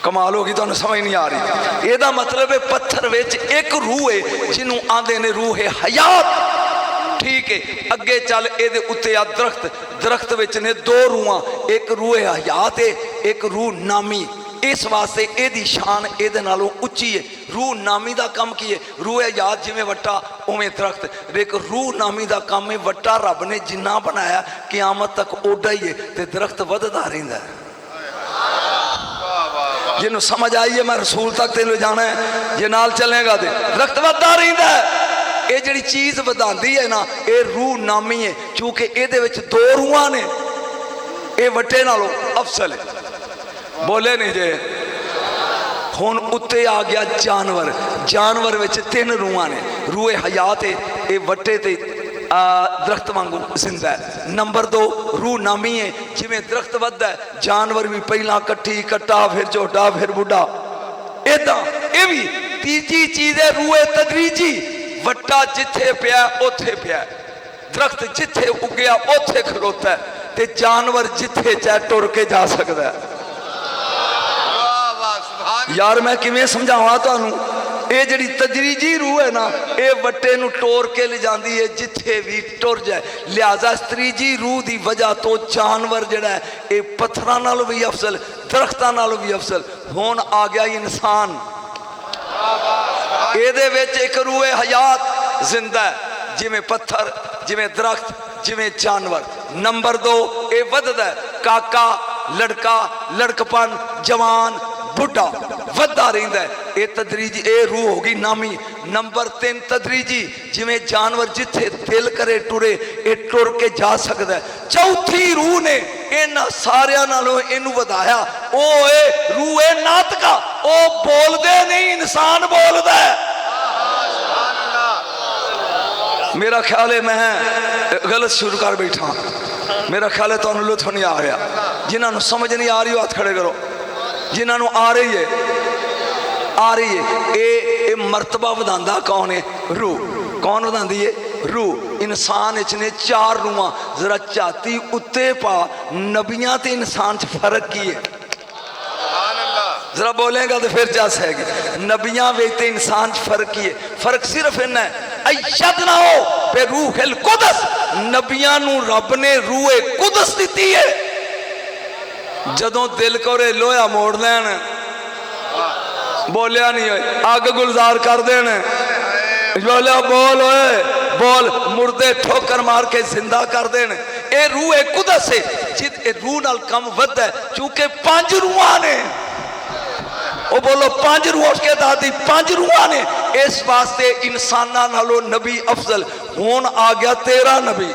कमाल होगी, तुहानू समझ नहीं आ रही। एदा मतलब है पत्थर विच एक रूह है जिन्हों आंदे ने रूह है हयात। ठीक है, अगे चल एदे उत्ते आ दरख्त, दरख्त विच ने 2 रूहां, एक रूह है हयात है, एक रूह नामी। इस वास्ते एदी शान एदे नालों उच्ची है। रूह नामी का काम की है? रूह हयात जिवें वट्टा उवें दरख्त, एक रूह नामी का काम है वट्टा रब ने जिन्ना बनाया क़यामत तक ओडा ही है, तो दरख्त वधदा रहिंदा है। जिन्हों समझ आई है मैं रसूल तक तेन ले जाना है, जे नाल चलेगा तो दरख्त वधदा रहिंदा है। ये जिहड़ी चीज़ वधांदी है ना, ये रूह नामी है, क्योंकि इहदे विच 2 रूहां ने, ये वट्टे नालों अफसल है। बोले नहीं जे। हुण उत्ते आ गया जानवर, जानवर विच 3 रूहां ने, रूह हयात है, ये वट्टे ते दरख्त वांगू जिंदा है। नंबर 2 रूह नामी है, जिवें दरख्त वधदा है जानवर भी पहला कट्ठी कट्टा फिर झोटा फिर बुढ़ा, इदां ये भी तीजी चीज़ है रूह तदरीजी। वट्टा जिथे पिया उथे पिया, दरख्त जिथे उगया उथे खलोता है, ते जानवर जिथे चाहे टुर के जा सकता है। यार मैं किवें समझावां तुहानू? ये जिहड़ी तदरीजी रूह है ना, ये वट्टे नू टोर के ले जाती है जिथे भी टुर जाए। लिहाजा तदरीजी रूह की वजह तो जानवर जिहड़ा है ये पत्थरां नालों भी अफसल, दरख्तां नालों भी अफसल। हुण आ गया इंसान, ਇਹਦੇ ਵਿੱਚ एक रूह हयात जिंदा है, जिमें पत्थर, जिमें दरख्त, जिमें जानवर। नंबर 2 ये वधदा है, काका लड़का लड़कपन जवान बुढ़ा वधा रहिंदा है। ये तदरीजी ये रूह होगी नामी। नंबर 3 तदरीजी जिवें जानवर जिथे दिल करे टुरे ये टुर के जा सकता है। चौथी रूह ने इन्हां सारियां नालों इनू वधाया ओ रूह है नातका। ओ बोलदे नहीं इंसान बोलदा है। मेरा ख्याल है मैं गलत शुरू कर बैठा। मेरा ख्याल है तुहानू लुत्फ नहीं आ रहा। जिन्होंने समझ नहीं आ रही हाथ खड़े करो। जिन्होंने आ रही है आ रही है। ये मरतबा वधांदा कौन है? रूह। कौन वधांदी है? रूह। इंसान ने 4 रूहां। जरा झाती उत्ते पा नबियां ते इंसान च फर्क की है? जरा बोलेगा तो फिर जस हैगी। नबियां विच ते इंसान च फर्क की है? फर्क सिर्फ इन्ना है अयद ना हो बे रूहिल कुदस। नबियां नू रब ने रूहे कुदस दी है। जदों दिल करे लोहा मोड़ लैन बोलिया नहीं होए अग गुलजार कर देन बोलिया बोल होए बोल मुर्दे ठोकर मार के जिंदा कर देन। ये रूह कुदस है जिद रूह नाल कम वध है। चूंकि 5 रूहां ने वो बोलो 5 रूह के दादी 5 रूहां ने। इस वास्ते इंसाना नालों नबी अफजल। हुण आ गया 13 नबी।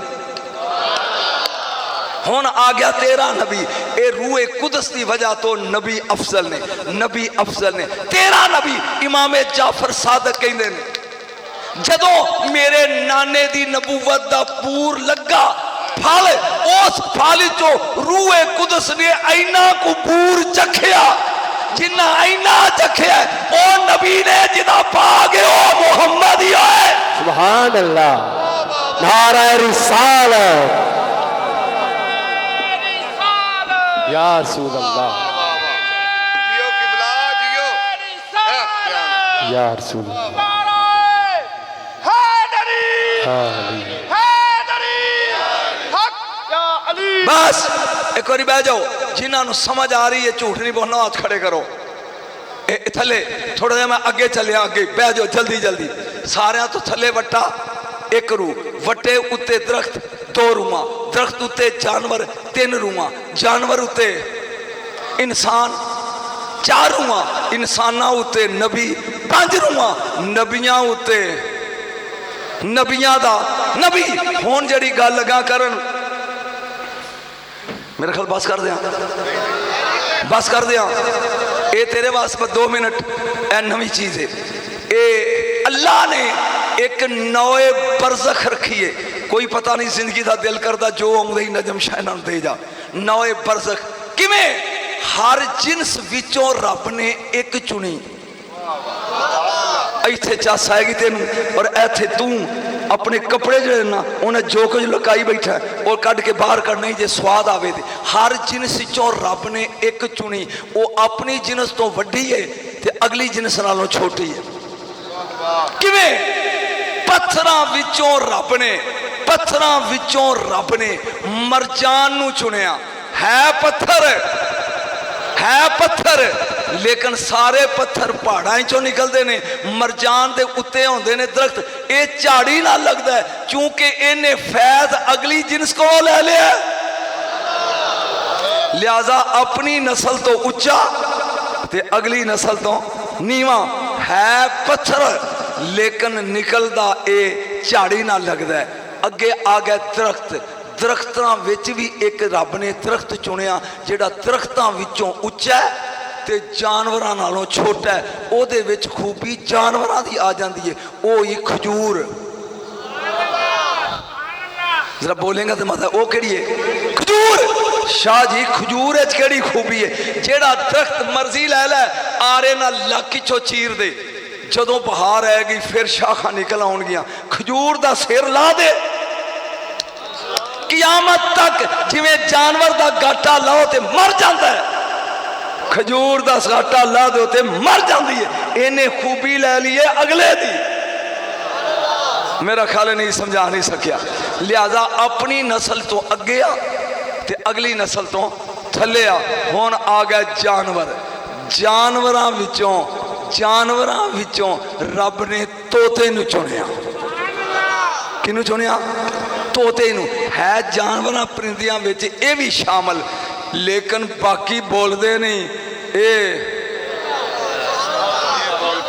हुण आ गया 13 नबी। ये रूह कुदस की वजह तो नबी अफजल ने। नबी अफजल ने 13 नबी। इमाम जाफर सादक कहते हैं जदों मेरे नाने दी नबूवत दा पूर लगा फल उस फल चो रूह कुदस ने इन्ना को पूर चखिया जिन्ना इन्ना चखिया ओ नबी ने जिदा पा गए ओ मुहम्मद ही है। सुभान अल्लाह। नारा रिसालत या रसूल अल्लाह जियो किबला जियो। या रसूल अल्लाह। बस एक बार बह जाओ। जिन्होंने समझ आ रही है झूठ नहीं बोलना हाथ खड़े करो। थले थोड़ा जिहा मैं अगे चलिया अगे बह जाओ जल्दी जल्दी। सारिया तो थले वट्टा एक रूह वट्टे उत्ते दरख्त 2 रूहां दरख्त उत्ते जानवर 3 रूहां जानवर उत्ते इंसान 4 रूहां इंसाना उत्ते नबी 5 रूहां नबियां उत्ते नबियां दा नबी। हुण जिहड़ी गल लगा करन मेरे ख्याल बस कर दियां बस कर दियां। ये तेरे वास्ते 2 मिनट ए नवी चीज है। ये अल्लाह ने एक नौए बरज़ख रखी है। कोई पता नहीं जिंदगी का दिल करता जो आउंदे ही नजम शाह दे जा। नौए बरज़ख किवें? हर जिनस विचों रब ने एक चुनी। इत्थे चस आएगी तेनू और इत्थे तू अपने कपड़े जो ना उन्हें जो कुछ लुकाई बैठा है और कढ़ के बाहर करना ही जे स्वाद आवे दे। हर जिनस चों रब ने एक चुनी। वो अपनी जिनस तो वड्डी है ते अगली जिनस नालों छोटी है। किवें? पत्थरां विचों रब ने मरजान नू चुनिया। है पत्थर लेकिन सारे पत्थर पहाड़ां चों निकलते हैं। मरजान दे उत्ते होंदे ने दरख्त। ये झाड़ी ना लगता है क्योंकि इन्हें फैज अगली जिनस को ले लिया। लिहाजा अपनी नस्ल तो उच्चा ते अगली नस्ल तो नीवा। है पत्थर लेकिन निकलदा ए झाड़ी ना लगता है। अगे आ गया दरख्त। दरख्तां विच भी एक रब ने दरख्त चुनिया जिहड़ा दरख्तां विचों उच्चा है ते जानवरां नालों छोटा है। ओहदे विच खूबी जानवरां दी आ जाती है। वो ही खजूर। जरा बोलेंगे तो मतलब वो केड़ी है? खजूर। शाह जी खजूर केड़ी खूबी है? जेड़ा दरख्त मर्जी लै लै आरे ना लक चो चीर दे। जदों बहार आएगी फिर शाखा निकल आउणगियां। खजूर दा सिर ला दे कियामत तक जिवें जानवर दा गाटा लाओ ते मर जाता है। खजूर दा गाटा ला दो ते मर जाती है। इन्हें खूबी लै ली है अगले दी। मेरा ख्याल नहीं समझा नहीं सकिया। लिहाजा अपनी नस्ल तो अगे आ ते अगली नस्ल तो थले आ। हुण आ गया जानवर। जानवरां विचों रब ने तोते नू चुनिया। किनू चुनिया? तोते नू। है जानवरां परिंदियां विच ये भी शामिल लेकिन बाकी बोलते नहीं। ये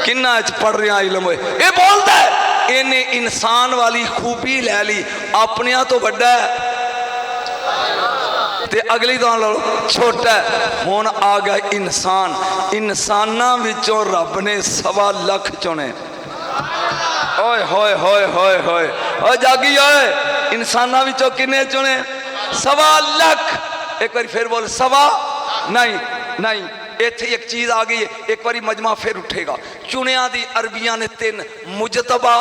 किन्ना पढ़ रहा इलम ये बोलता है, इन्हें इंसान वाली खूबी लै ली, अपने तो वड्डा है ते अगली तो लो छोटा है। हुण आ गया इंसान, इंसानां विचों रब ने 1.25 लाख चुने। ओए होए होए होए होए ओ जागी ओए, इंसानां विचों किन्ने चुने? 1.25 लाख। एक बार फिर बोल, 1.25 नहीं नहीं, इत्थे एक चीज आ गई है, एक बारी मजमा फिर उठेगा। चुनिया दी अरबियां ने 3, मुजतबा,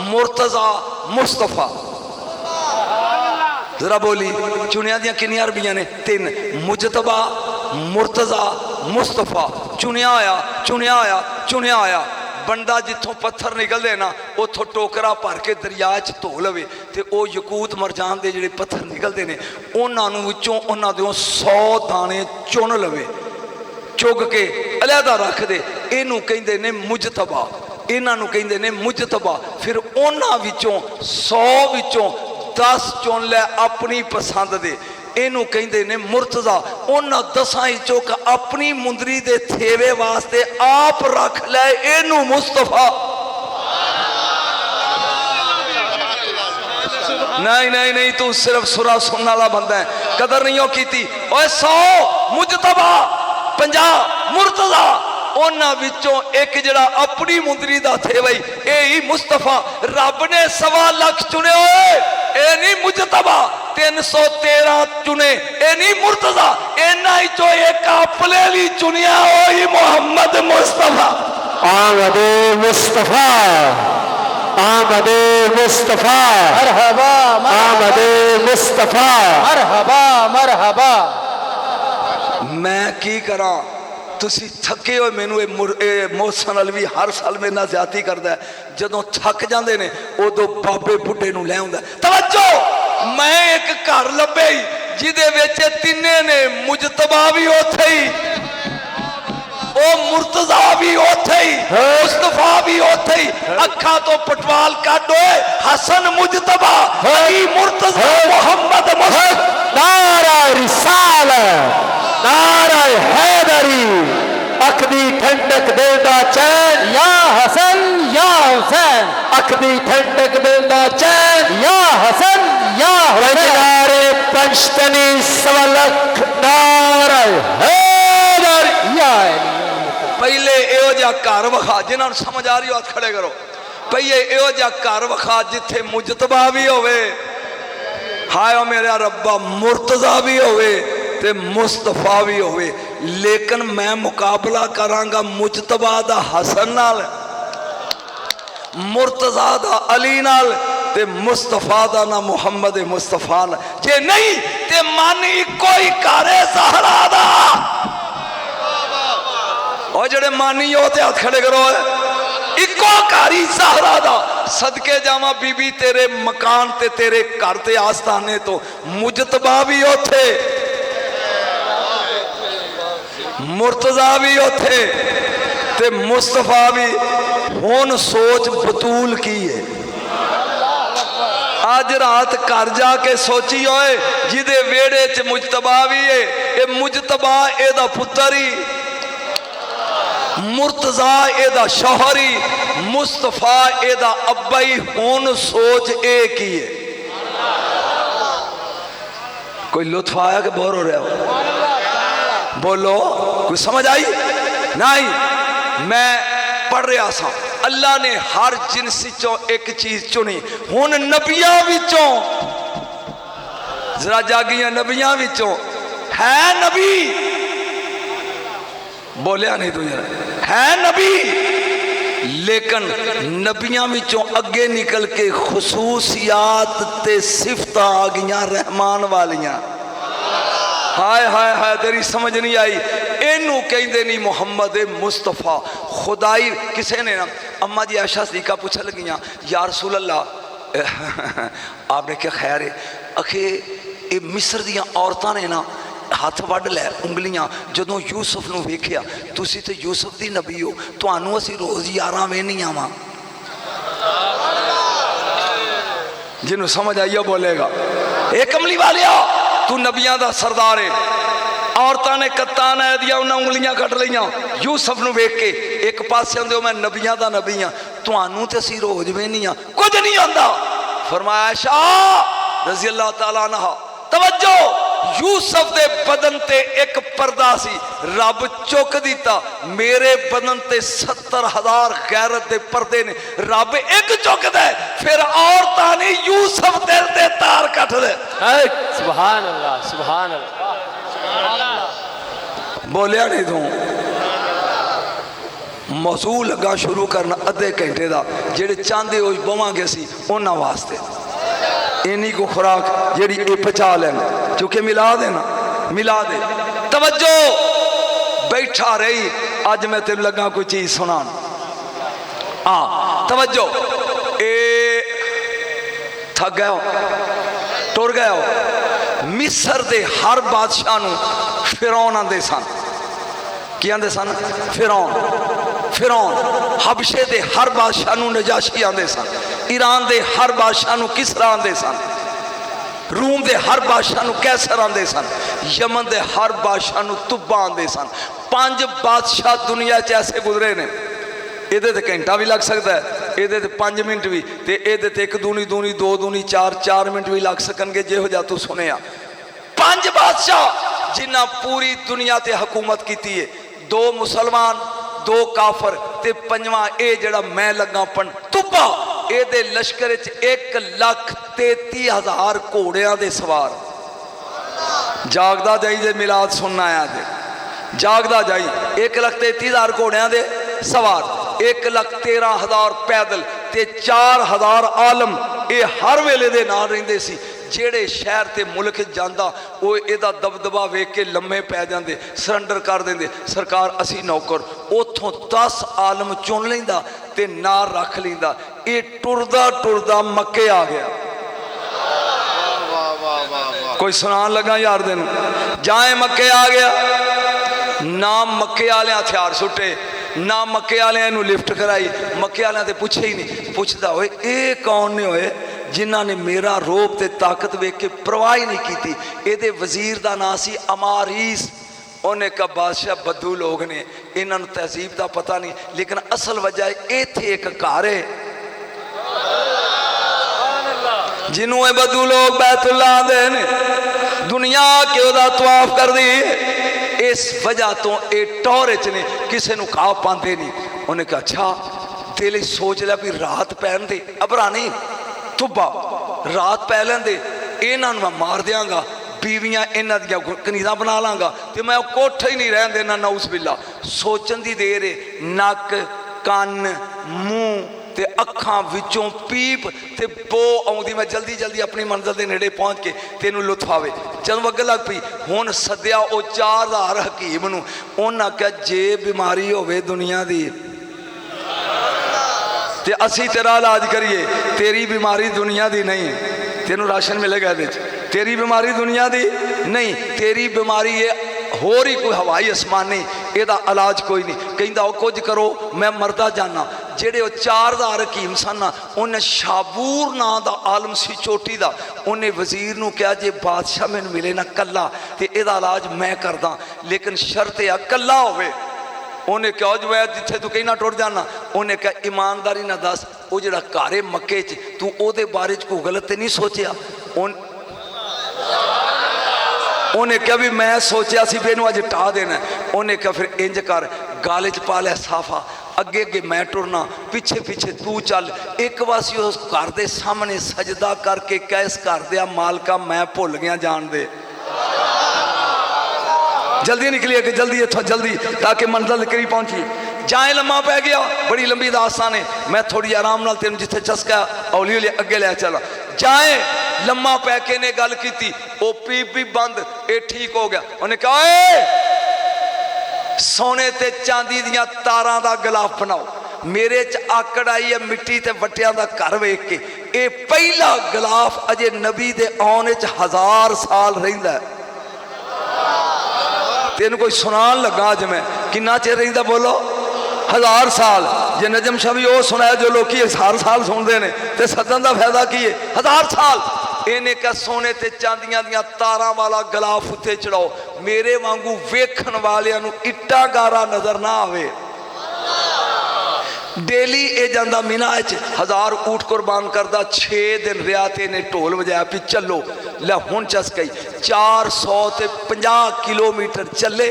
मुर्तजा, मुस्तफा। जरा बोली, चुनिया दियां कितनी अरबियां ने? 3, मुजतबा, मुर्तजा, मुस्तफा। चुनिया होया, चुनिया होया, चुनिया होया। बंदा जिथों पत्थर निकलते ना, उथों टोकरा भर के दरिया च धो लवे ते ओ यकूत मरजान दे जिहड़े पत्थर निकलते हैं उन्होंने विचों उन्हां दे 100 दाने चुन लवे, चुग के अलहदा रख दे। इनू कहंदे ने मुजतबा, इन्हों कहंदे ने मुजतबा। फिर उन्हां विचों 100 विचों 10 चुन लै अपनी पसंद दे, इनू कहंदे ने मुर्तजा। उन्हां 10 विचों अपनी मुंदरी दे थेवे वास्ते आप रख लै, इनू मुस्तफा। नहीं नहीं नहीं, तू सिर्फ सुरा सुनने वाला बंदा है, कदर नहीं हो कीती। ओए 100 मुजतबा, 50 मुर्तजा, उन्हां विचों एक जड़ा अपनी मुंदरी दा थे बई, ये ही मुस्तफा। रब ने 1.25 लाख चुने होए, ये नहीं मुजतबा। 313 चुने, ये नहीं मुर्तजा। इन्हां विचों एक अपने लिए चुनिया, वही मोहम्मद मुस्तफा। आमदे मुस्तफा, आमदे मुस्तफा, मरहबा आमदे मुस्तफा, मरहबा मरहबा। मैं की करा, तुसी थके हो। मैनू मोहसन अलवी हर साल मेरे नाल ज्यादती करता है, जदों थक जाते ने उदों बाबे बुढ़े नूं लै आउंदा। तवज्जो, मैं एक घर लभे जिहदे विच 3 ने, मुजतबा भी उत्थे ही, ओ मुर्तजा भी उत्थे ही, मुस्तफा भी उत्थे ही। अखां तो पटवाल कढ ओए, हसन मुजतबा, अली मुर्तजा, मोहम्मद मुस्तफा। नारा रिसालत, नारा हैदरी, अखदी ठंडक देंदा चैन, या हसन या हुसैन, अखदी ठंडक देंदा चैन, या हसन या हुसैन। नारे पंचतनी 1.25 लाख, नारा हैदरी या अली। पहले इहो जिहा घर विखा, जिन्हां नूं समझ आ रही हो हथ खड़े करो। पहले इहो जिहा घर विखा जिथे मुजतबा भी होवे, हाय ओ मेरा रब्बा, मुर्तजा भी होवे ते मुस्तफा भी होवे। लेकिन मैं मुकाबला करांगा मुजतबा दा हसन नाल, मुर्तजा दा अली नाल, ते मुस्तफा दा ना मुहम्मद मुस्तफा नाल। जे नहीं ते मन इको ही करे ज़हरा दा। और जड़े मानी हो ते हाथ खड़े करो, इको कारी ज़हरा दा। सदके जावा बीबी तेरे मकान ते तेरे घर ते आस्थाने तो, मुजतबा भी उथे, मुर्तजा भी उथे ते मुस्तफा भी। हुण सोच बतूल की है, अज रात घर जाके सोची होए, जिदे वेड़े च मुजतबा भी है, ये मुजतबा एदा पुत्तर ही, मुर्तजा एदा शौहर ही, मुस्तफा एदा अब्बा ही। हुण सोच एक ही है। कोई लुत्फ आया कि बोर हो रहा हो? बोलो, कोई समझ आई? नहीं, मैं पढ़ रहा था, अल्लाह ने हर जिनस चों एक चीज चुनी। हुण नबियां विचों, जरा जागियां, नबियां विचों है नबी, बोलिया नहीं तू जरा, है नबी। लेकिन नबियां विचों अगे निकल के खसूसियात ते सिफत आ गईयां रहमान वालियां। हाय हाय हाय, तेरी समझ नहीं आई। इनू कहते नहीं मुहम्मद मुस्तफा। खुदाई किसी ने ना, अम्मा जी आयशा सिद्दीक़ा पूछन लगियां, या रसूल अल्लाह आपने क्या खैर है? आखे ये मिस्र दियां औरतां ने ना हाथ वढ़ लै उंगलियां, जदों यूसुफ नूं वेखिया, तुसी ते यूसुफ दी नबी हो, तुहानूं असीं रोज़ यारां वेहनियां वां। जिन्हों समझ आई बोलेगा, ए कमली वालिया, तू नबियां दा सरदार है, औरतां ने कत्तां नै दियां उन्हां उंगलियां कट लईयां यूसुफ नूं वेख के। एक पासे आंदे मैं नबियां दा नबी हाँ, तुहानूं ते असीं रोज वेखनी हाँ, कुछ नहीं आंदा। फरमाया शाह रज़ी अल्लाह तआला अन्हा तवज्जो, यूसुफ दे बदन ते एक पर्दा सी, रब चुक दिता। मेरे बदन ते 70,000 गैरत दे पर्दे ने, रब एक चुकदा है, फिर औरतां ने यूसुफ दिल दे तार कट दे। सुभान अल्लाह, सुभान अल्लाह। बोलिया नहीं तू। मौजू लगा शुरू करना अद्धे घंटे का, जेडे चाहते हो बवांगे असी उन्होंने वास्ते इन्नी को खुराक जी पचा लैन, क्योंकि मिला देना मिला दे। तवज्जो बैठा रही, अज मैं तेन लगा कोई चीज सुना। हाँ तवज्जो, ए थक गए हो, टुर गए हो। मिस्र दे हर बादशाह नूं फिरौन आंदे सन। की आंदे सन? फिरौन। फिरौन हबशे दे हर बादशाह नूं नजाशी आंदे सन। ईरान दे हर बादशाह नूं किसरा आंदे सन। रूम दे हर बादशाह नूं कैसर आंदे सन। यमन दे हर बादशाह नूं तुब्बा आंदे सन। 5 बादशाह दुनिया च ऐसे गुजरे ने, ਇਹਦੇ ਤੇ ਘੰਟਾ भी लग सकता है, ਇਹਦੇ ਤੇ 5 मिनट भी, ਤੇ ਇਹਦੇ ਤੇ 1 दूनी 2 दूनी 4 मिनट भी लग सकणगे। ਜਿਹੋ ਜਿਹਾ तू सुनिया 5 बादशाह जिन्हां पूरी दुनिया ते हुकूमत की है, 2 मुसलमान 2 काफर ते 5वां ये जड़ा मैं लगा पन तुब्बा। ये लश्कर 1,33,000 घोड़ियां दे सवार। जागदा जाई जे मिलाद सुनना आया जे, जागदा जाई। 1,33,000 घोड़ियां दे सवार, 1,13,000 पैदल ते 4,000 आलम। ये हर वेले दे नाल रहिंदे सी। ਜਿਹੜੇ शहर ते मुल्क जांदा वो ਇਹਦਾ दबदबा वेख के लम्मे पै जाते, सरेंडर कर देंगे, सरकार असी नौकर। उतों 10 आलम चुन लेंदा ते नार रख लेंदा। ये टुरदा टुरदा मक्के आ गया। कोई सुनान लगा यार दिन जाए मक्के आ गया। ना मक्के वाले हथियार सुटे, ना मक्के वाले लिफ्ट कराई। मक्के वाले तो पूछे ही नहीं। पुछदा होए ये कौन ने होए जिन्हों ने मेरा रोब ते ताकत वेख के परवाह ही नहीं की। ये वजीर का नाम सी अमारीस। उन्हें कहा बादशाह बद्दू लोग ने, इन्होंने तहजीब का पता नहीं, लेकिन असल वजह इत्थे एक घर है जिन्हों बद्दू लोग बैतुल्ला आंदे ने, दुनिया के उदा तवाफ कर दी। इस वजह तो ये टौरे च ने, किसी को खा पाते नहीं। उन्हें कहा अच्छा, दिल सोच लिया भी रात पैन दे अबरानी तुब्बा, रात पै लेंदे, इन्हां नूं मैं मार दियांगा, बीवियां इन्हां दियां कनीज़ां बना लांगा, तो मैं कोठे ही नहीं रहन देना। नाउज़ बिल्ला। सोचन दी देर है, नक कन मूँह ते अखां विचों पीप ते बो आउंदी। मैं जल्दी जल्दी अपनी मंजिल के नेड़े पहुँच के तेनू लुत्फ आवे। जदों वग लग पई, हुण सद्या वो 4000 हकीम नूं। उन्हां कहा जे बीमारी होवे दुनिया दी ते असी तेरा इलाज करिए, तेरी बीमारी दुनिया दी नहीं। तेनू राशन मिलेगा ये, तेरी बीमारी दुनिया दी नहीं, तेरी बीमारी ये होर ही कोई हवाई आसमानी, ਇਹਦਾ इलाज कोई नहीं। कहता वो कुछ करो मैं मरदा जाना। ਜਿਹੜੇ ਉਹ 4000 हकीम सन, उन्हें शाबूर नां दा आलम सी चोटी दा। उन्हें वजीर नूं कहा जे बादशाह मैनूं मिले ना कला ते ਇਹਦਾ इलाज मैं करदा, लेकिन शर्त है कला होवे। उन्हें कहा जो मैं जिथे तू कहना टुर जाना। उन्हें कहा ईमानदारी ना दस, वो जड़ा घर है मक्के च, तू ओदे बारे च कोई गलत नहीं सोचिया? उन्हें कहा भी मैं सोचा सी भी इनू अज टा देना। उन्हें कहा फिर इंज कर, गाले च पा लिया साफा, अगे अगे मैं टुरना, पिछे पिछे तू चल। एक वासी उस घर के सामने सजदा करके कह इस घर दिया मालका मैं भुल गया जान दे। जल्दी निकलिए कि जल्दी इतों जल्दी, ताकि मंजिल करीब पहुंची। जाए लम्मा पै गया, बड़ी लंबी दास्तान है। मैं थोड़ी आराम नाल तेन जिथे चस्का हौली हौली अगे लै चला। जाए लम्मा पै के ने गल की, वो पीप भी बंद, ये ठीक हो गया। उन्हें कहा सोने ते चांदी दियां तारां दा गिलाफ बनाओ। मेरे च आकड़ आई है मिट्टी ते वट्टियां दा घर वेख के। ये पहला गिलाफ अजे नबी दे आने च 1000 साल रहिंदा है। तेन कोई सुनान लगा अज मैं किन्ना चिर रहिंदा, बोलो 1000 साल। जे नजम शाह भी वो सुनाया जो लोग हर साल सुनते हैं, तो सदन का फायदा की है 1000 साल। इन्हें कहा सोने ते चांदियां दियां तारां वाला गिलाफ उत्ते चढ़ाओ। मेरे वांगू वेखण वालियां नूं इट्टा गारा नजर ना आवे। डेली ये जांदा मीना 1000 ऊँट कुर्बान करदा, 6 दिन रिया ते ने ढोल वजाया भी चलो लै हुण चस गई। 450 किलोमीटर चले,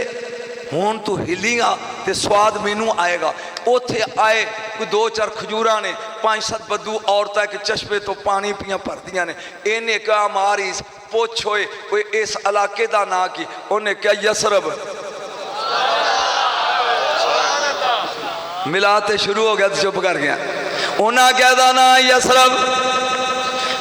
हुण तू हिलीगा तो स्वाद मैनू आएगा। उत्थे आए कोई 2-4 खजूरा ने, 5-7 बद्दू औरतां एक चश्मे तो पानी पियां भरदियां ने। इन्हें कहा मारिस पुछ होए कोई इस इलाके का ना की, उन्हें क्या यसरब। मिलाते शुरू हो गया तो चुप कर गया। उन्हें कहता ना यसरब।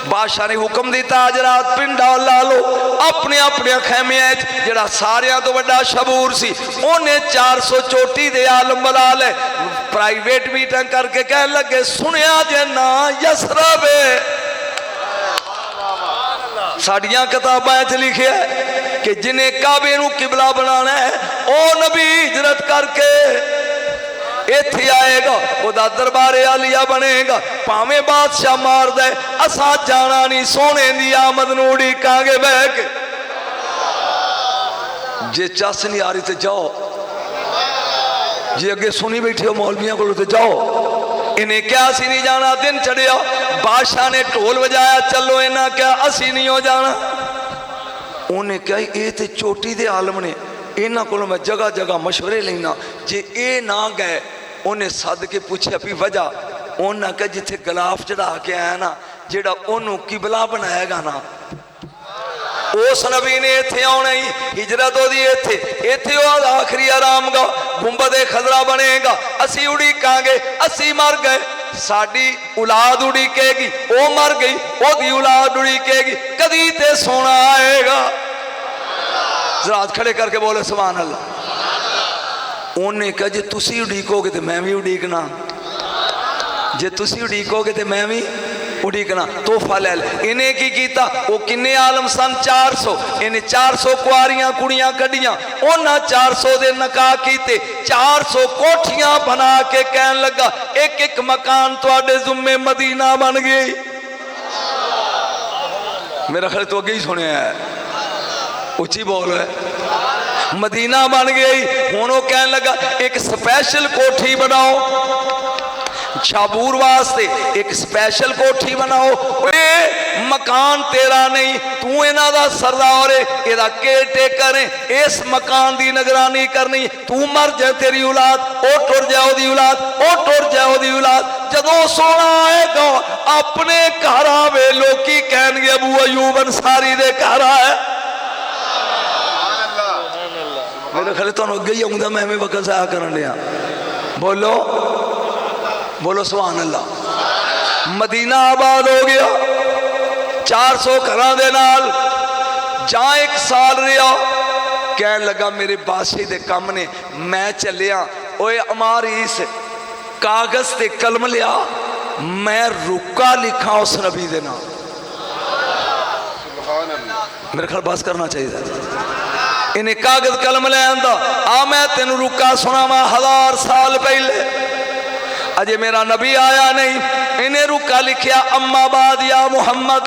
बादशाह ने हुक्म दिता अज रात पिंडा ला लो अपने अपने खैमिया। जड़ा सारिया तो बड़ा शबूर सी उन्हें 400 चोटी दे आलम बुला ले। प्राइवेट मीटिंग करके कह लगे सुनिया जे ना यसरब साड़ियां किताबां च लिखे कि जिन्हें काबे नूं किबला बनाना है ओ नबी हिजरत करके इत्थे आएगा, ओदा दरबारे आलिया बनेगा। भावें बादशाह मार दे असा जाना नहीं, सोने दी आमद नूं उड़ीकांगे बह के। जे चस नहीं आ रही तो जाओ, जे अगे सुनी बैठे हो मौलवियां को तो जाओ। इन्हें क्या असी नहीं जाना। दिन चढ़िया, बादशाह ने ढोल बजाया चलो। इन्हें क्या असी नहीं हो जाना। उन्हें क्या ये तो चोटी दे आलम ने, इन्हों को मैं जगह जगह मशवरे लेना। जे ये ना गए उन्हें सद के पूछा भी वजह। उन्हें कहा जिथे गलाफ चढ़ा के आया ना, जेड़ा ओनू किबला बनाएगा ना, उस नबी ने इत्थे आना ही। हिजरत ओदी इत्थे, इत्थे आखिरी आराम गा गुंबद खजरा बनेगा। असी उड़ीकांगे, असी मर गए साड़ी औलाद उड़ीकेगी, वो मर गई ओदी औलाद उड़ीकेगी, कदी ते सोना आएगा। हाथ खड़े करके बोले सुभान अल्लाह। उन्हें कहा जे तुसी उड़ीकोगे तो मैं भी उड़ीकना, जे तुसी उड़ीकोगे तो मैं भी उड़ीकना। तोहफा ले ले। इन्हें की कीता, वो किन्ने आलम सन 400। इन्हें 400 कुआरियां कुड़ियां कढ़ियां, उन्हें 400 दे नकाह कीते। 400 कोठियां बना के कहन लगा एक एक मकान तुहाडे जुम्मे मदीना बन गई। मेरा ख्याल तो अगे ही सुनिया है, उची बोल है, मदीना बन गई। हुण वो कहन लगा एक स्पेशल कोठी बनाओ शाबूर वास्ते, एक स्पेशल कोठी बनाओ। ये मकान तेरा नहीं, तू इन्हां दा सरदार है, इहदा केयर टेकर है, इस मकान की निगरानी करनी। तू मर जाए तेरी औलाद, ओ टुर जाए ओदी औलाद, ओ टुर जाए ओदी औलाद। जदों सोना आएगा अपने घर आवे, लोकी कहणगे अबू अयूब अंसारी दे घर आया। मेरे ख्याल तुहानूं अगे ही आउंदा, मैं भी वक्त ज़ाया करन लिया। बोलो बोलो सुभान अल्लाह। मदीना आबाद हो गया 400 घरां दे नाल। जहाँ 1 साल रहा, कहन लगा मेरे बादशाह दे कम ने, मैं चलिया। ओए अमारीस कागज ते कलम लिया, मैं रुका लिखा उस नबी दे नाम। मेरे ख्याल बस करना चाहिए। इन्हें कागज कलम ले आंदा, आ मैं तेन रुका सुनावा 1000 साल पहले, अजे मेरा नबी आया नहीं। इन्हें रुका लिखिया अम्माबाद या मोहम्मद,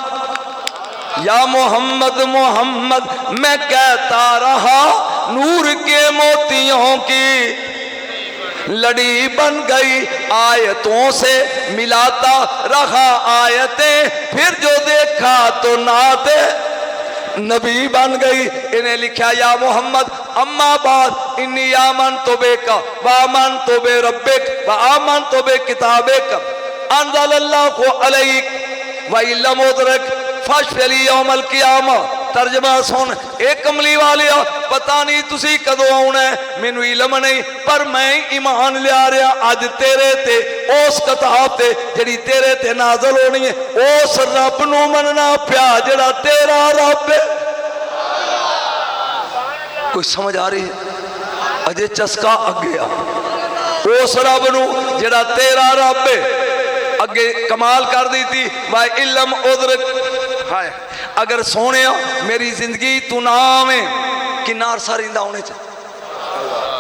या मोहम्मद मोहम्मद मैं कहता रहा नूर के मोतियों की लड़ी बन गई, आयतों से मिलाता रहा आयतें, फिर जो देखा तो नाते नबी बन गई। इन्हें लिखा या मोहम्मद अम्मा बाद इन्नी आमन तो बेका वामन तो बे रब्बिक व आमन तो बे किताबिक अंज़लल्लाहु अलैक व इल्लम उदरक फशफली यौमल क़ियामा। तर्जमा सुन, एक कमली वालिया, पता नहीं तुसी कदों आउणा है, मैनू इलम नहीं, पर मैं ईमान लिया रहा अज तेरे ते उस किताब ते जिहड़ी तेरे ते नाज़िल होनी है, उस रब नू मनना पिया जिहड़ा तेरा रब है। कोई समझ आ रही है? अजे चस्का अगे आ, उस रब नू जिहड़ा तेरा रब है। अगे कमाल कर दी थी वाई इलम उदरक। हाय अगर सोने मेरी जिंदगी तू नाम है कि नारसा रिंदा होने च,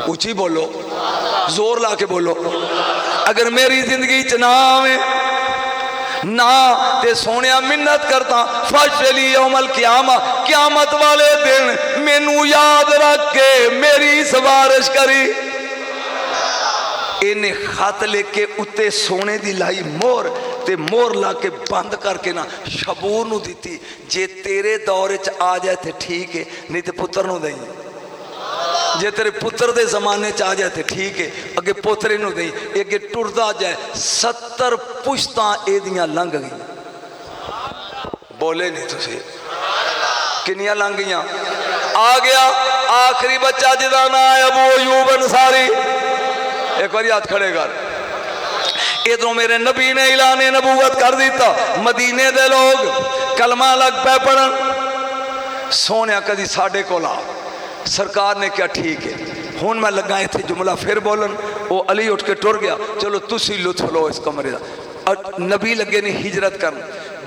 ऊंची बोलो, जोर ला के बोलो। अगर मेरी जिंदगी च नाम है, ना ते सोनिया मिन्नत करता फशली यौमल क़यामा, क़यामत वाले दिन मैनू याद रख के मेरी सिफारिश करी। इन्हें खत लेके उत्ते सोने दी लाई मोहर ते मोहर ला के बंद करके ना शबूर नू दिती, जे तेरे दौर च आ जाए तो ठीक है, नहीं तो पुत्र नू दई, जे तेरे पुत्र दे जमाने च आ जाए तो ठीक है, अगे पोतरे नू दई, अगे टुरदा जाए। 70 पुश्तां एदियां लंघ गई। बोले नहीं तुसी किनियां लंघ गईयां। आ गया आखिरी बच्चा जिदा ना है अबू अयूब अंसारी। एक बार हाथ खड़े कर। इधरों मेरे नबी ने ऐलाने नबूवत कर दिता, मदीने दे लोग कलमा लग पे पढ़न। सोने कदी साडे कोल आ, सरकार ने क्या ठीक है, हुण मैं लगा इत्थे जुमला फिर बोलन। वो अली उठ के टुर गया। चलो तुसी लुत्फ लो इस कमरे का। और नबी लगे ने हिजरत करन।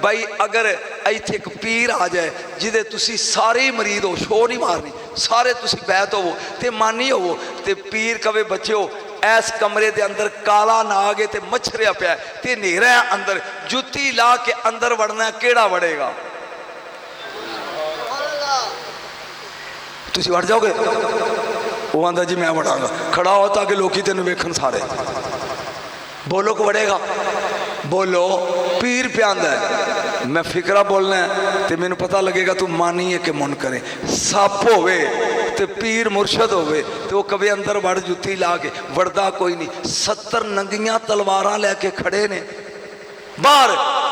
भाई अगर इत्थे एक पीर आ जाए जिदे तुसी सारे ही मरीद हो, शो नहीं मारनी, सारे तुसी बैत होवो ते मानी होवो, ते पीर कवे बच्चो इस कमरे के अंदर काला नाग है ते मच्छरिया पिया ते नेरा अंदर, जुत्ती ला के अंदर वड़ना, केड़ा वड़ेगा? तुसी वड़ जाओगे? वो आंदा जी मैं वड़ांगा। खड़ा हो ताकि लोग तेन वेखन सारे। बोलो को वड़ेगा? बोलो। पीर पे आंदा है मैं फिकरा बोलना है तो मैनू पता लगेगा तू मानी है कि मुन करे। सप होवे ते पीर मुर्शद होवे तो वो कभी अंदर वड़ जुत्ती ला के वड़दा कोई नहीं। 70 नंगियां तलवारां लैके खड़े ने बाहर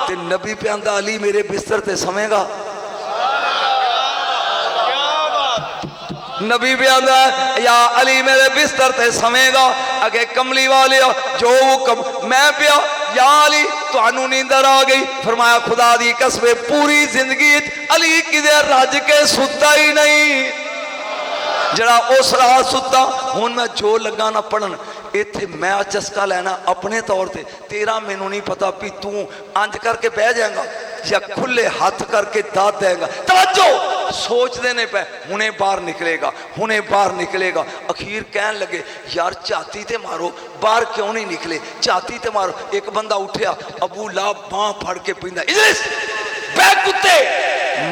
ते नबी पे आंदा अली मेरे बिस्तर ते समेगा। नबी भी आंदा या अली मेरे बिस्तर ते समेगा। अगे कमली वाले जो हुक्म मैं पिया या अली तुहानू नींदर आ गई। फरमाया खुदा दी कसम पूरी जिंदगी अली किदे रज के सुता ही नहीं, जरा उस रात सुता। हुण मैं जो लगा ना पढ़न इत्थे मैं चस्का लेना अपने तौर ते। तेरा मैनू नहीं पता भी तू अंज करके बह जाएगा या खुले हाथ करके दाद देगा। तवज्जो सोचते ने पे हुणे बाहर निकलेगा, हुणे बाहर निकलेगा। अखीर कहन लगे यार झाती ते मारो, बाहर क्यों नहीं निकले? झाती ते मारो। एक बंदा उठया, अबू ला बांह फड़ के पींदा, इजलिस बह कुत्ते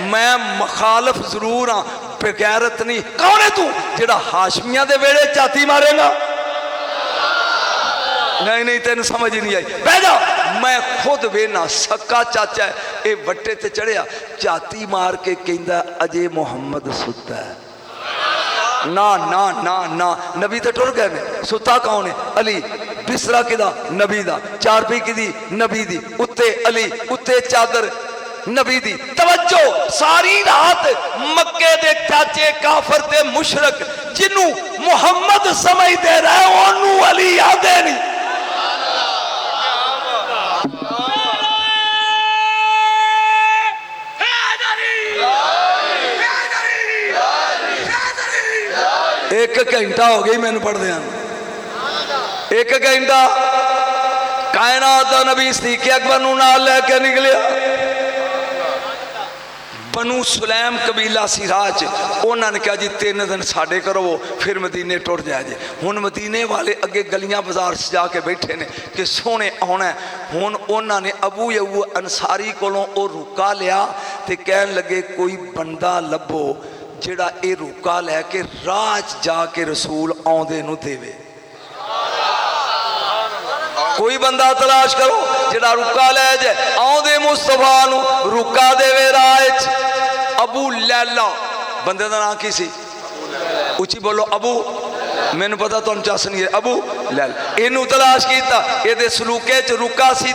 मैं मुखालफ जरूर हाँ, बेगैरत नहीं। कौन है तू जेड़ा हाशमिया दे वेड़े झाती मारेगा? नहीं नहीं तेन समझ ही नहीं आई। बह जा। मैं खुद वेना सक्का चाचा है, ये वट्टे ते चढ़िया झाती मार के कहंदा अजे मुहम्मद सुता है। ना ना ना ना नबी तो टुर गए ने। सुता कौन है? अली। बिस्तरा किदा? नबी दा। चारपी किदी? नबी दी। उत्ते अली, उत्ते चादर नबी दी। तवज्जो सारी रात मक्के दे चाचे काफर ते मुशरक जिन्नू मुहम्मद समझदे रहे ओनू अली आदे नहीं। एक घंटा हो गई मैनू पढ़दे एक घंटा। कायनात दा नबी सिद्दीक़ अकबर नू नाल लैके निकलिया। बनु सुलैम कबीला सी राह च। उन्होंने कहा जी 3 दिन साढ़े करो फिर मदीने टुर जाए जे। हुण मदीने वाले अगे गलियां बाजार सजा के बैठे ने कि सोने आना। हुण उन्होंने अबू अयूब अंसारी कोलों वो रुका लिया तो कहन लगे कोई बंदा लभो जिहड़ा ये रुका लैके राह च जाके रसूल आउंदे नूं देवे। कोई बंदा तलाश करो जिहड़ा रुका लै जाए आउंदे मुस्तफा नूं रुका देवे राह च। अबू लैला बंदे का नाम की सी? उची बोलो अबू। मैनू पता तुहानू चस नहीं है। अबू लैला इनू तलाश किया, ये सलूके च रुका सी।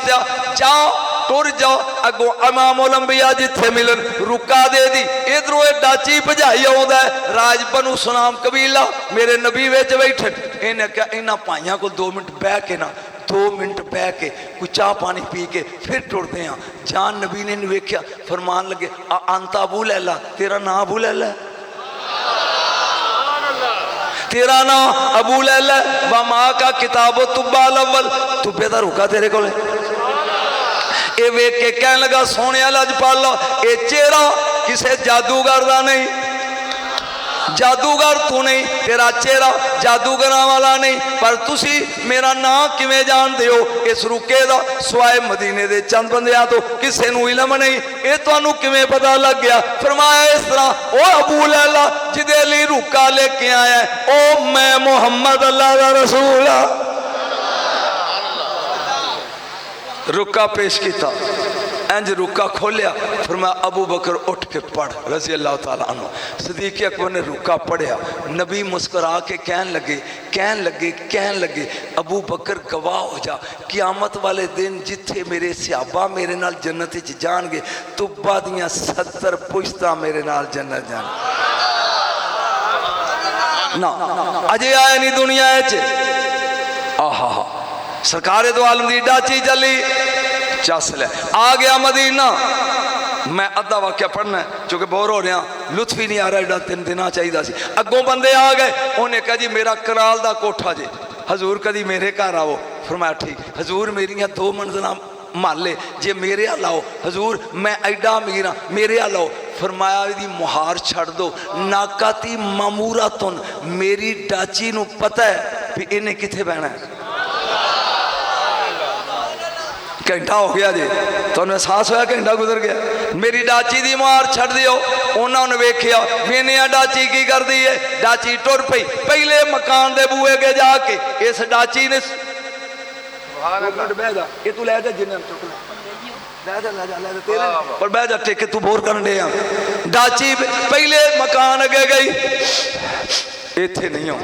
जाओ टुर जाओ अगो इमाम उलंबिया जिथे मिलन रुका दे दी। इधरों डाची भजाई आउंदा राज बनु सुनाम कबीला मेरे नबी विच बैठे। इन्हें क्या इन्होंने भाइयों को 2 मिनट बह के ना 2 मिनट बह के कोई चाह पानी पी के फिर टुरते हैं। जान नबी ने वेख्या फरमान लगे अंत अबू लैला, तेरा नाम अबू लैला है? तेरा नाम अबू लैला व मां का किताबो तुब्बा अव्वल, तुब्बे दा रुका तेरे को। ये वेख के कह लगा सोने लजपाला ये चेहरा किसी जादूगर का नहीं। जादूगर तू नहीं, तेरा चेहरा जादूगरां वाला नहीं, पर तुसी मेरा नाम किवें जानदे हो? इस रुके दा स्वाए मदीने दे चंद बंदियां तो किसे नूं इल्म नहीं, ये तुहानूं किवें पता लग गया? फरमाया इस तरह, ओ अबू लैला जिदे लई रुका लेके आया ओ मैं मुहम्मद अल्लाह दा रसूल आ। रुका पेश किया, इंज रुका खोलिया, फिर मैं अबू बकर उठ के पढ़ रजी अल्लाह तआला अन्हु। सदीक अकबर ने रुका पढ़िया, नबी मुस्कुरा के कहन लगे अबू बकर गवाह हो जा, क़यामत वाले दिन जिथे मेरे सहाबा मेरे नाल जन्नत च जाणगे, तुब्बा दियां 70 पुश्तां मेरे नाल जन्नत जाण ना, अजे आए नहीं दुनिया च। आहा सरकार दो आलम दी डाची चली, चस ले आ गया मदीना। मैं अद्धा वाक्य पढ़ना है क्योंकि बोर हो रहा, लुत्फ ही नहीं आ रहा, एडा 3 दिन चाहिए सी। अगों बंदे आ गए, उन्हें कहा जी मेरा कराल दा कोठा जे, हजूर कदी मेरे घर आओ। फरमाया ठीक, हजूर मेरिया 2 मंजिला महले, जे मेरे हल आओ हजूर मैं एडा अमीर हाँ, मेरे हल आओ। फरमाया यदि मुहार छड़ दो, नाकाती मामूरा तुन, मेरी डाची नूं पता है भी इन्हें किथे बहना है। घंटा हो गया जी, तो एहसास होया घंटा गुजर गया। मेरी डाची दी मुहार छड़ दियो। उन्होंने वेख्या वेनिया डाची की कर दी है, डाची टुर पई पहले मकान दे बूए के जाके इस डाची ने बह जा, ये तू लै जा जिन्हें पर बह जा टेके, तू बोर कर दे। डाची पहले मकान अगे गई, इथे नहीं हो,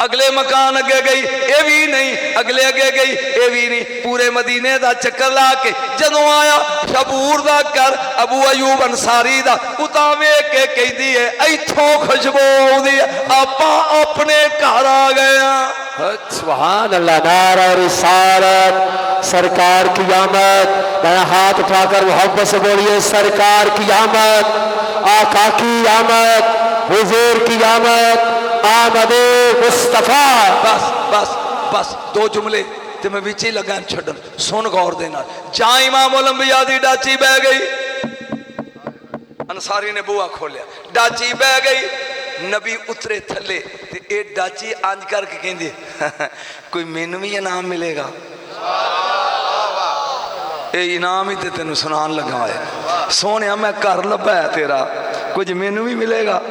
अगले मकान अगे गई, ये भी नहीं, अगले अगे गई, ये भी नहीं, पूरे मदीने का चक्कर ला के जदों आया शबूर दा घर अबू अयूब अंसारी दा, उता वेख के कहदी है इथों खुशबू आउंदी है, आपां अपने घर आ गए। सुभान अल्लाह, नारा रिसालत, सरकार की आमद। मैं हाथ उठाकर मोहब्बत से बोलिए सरकार की आमद, आका की आमद, हुजूर की आमद, आमदे मुस्तफा। बस बस बस 2 जुमले ते मैं विच ही लगा छड्डन, सुन गौर दे नाल। जा इमाम उल अंबिया दी डाची बह गई, अंसारी ने बुआ खोलिया, डाची बह गई, नबी उतरे थले ते ए डाची अंज करके कहंदी कोई मैनू भी इनाम मिलेगा। ये इनाम ही ते तेनू सुनान लगा है, सोने मैं घर लभा है तेरा, कुछ मैनू भी मिलेगा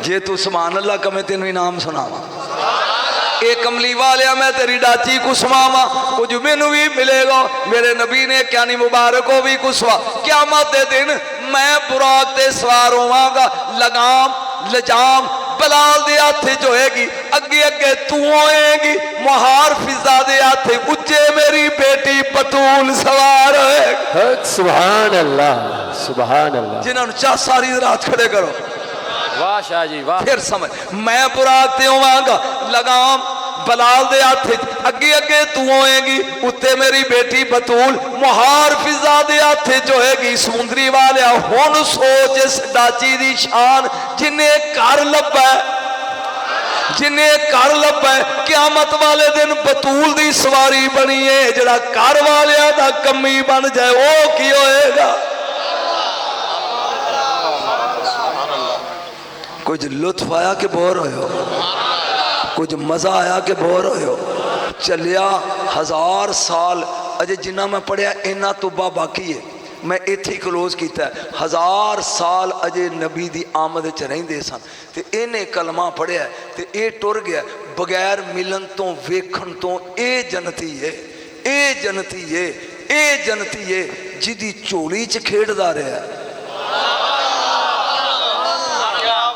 जे तू सुभान अल्लाह कमे, तेनू इनाम सुनावा। ए कमली वालिया मैं तेरी डाची को सुनावा, कुछ मैनू भी मिलेगा। मेरे नबी ने क्या नहीं मुबारक हो भी कुसवा, क़यामत दे दिन मैं बुराक ते सवार होवांगा, लगाम लजाम बलाल दे हाथ च होएगी, अगे अगे तू होएगी, मुहार फिजा दे हाथ उच्चे मेरी बेटी बतूल सवार होएगी। सुभान अल्लाह, सुभान अल्लाह। जिन्होंने चाह सारी रात खड़े करो, वाह शाह जी वाह। फिर समझ, मैं बुराक ते होवांगा, लगाम बलाल दे हाथ अगे अगे तू होएगी, उत्ते मेरी बेटी बतूल, मुहार फिजा दे हाथ च होएगी। समुंदरी वालिया हुण सोच इस डाची दी शान, जिन्हें घर लभा, जिन्हें घर लभा, क़यामत वाले दिन बतूल दी सवारी बनी है, जिहड़ा घर वालिया दा कमी बन जाए वो की होएगा। कुछ लुत्फ आया कि बोर हो, कुछ मज़ा आया कि बोर हो। चलिया 1000 साल, अजे जिन्ना मैं पढ़िया इन्ना तुब्बा बाकी है, मैं इत्थे ही क्लोज किया। 1000 साल अजे नबी दी आमद च रहिंदे सन ते इन्हें कलमा पढ़िया ते ये टुर गया बगैर मिलन तो वेखण तो। ये जनती है, ये जनती है, ये जनती है जिदी झोली च खेडदा रहा।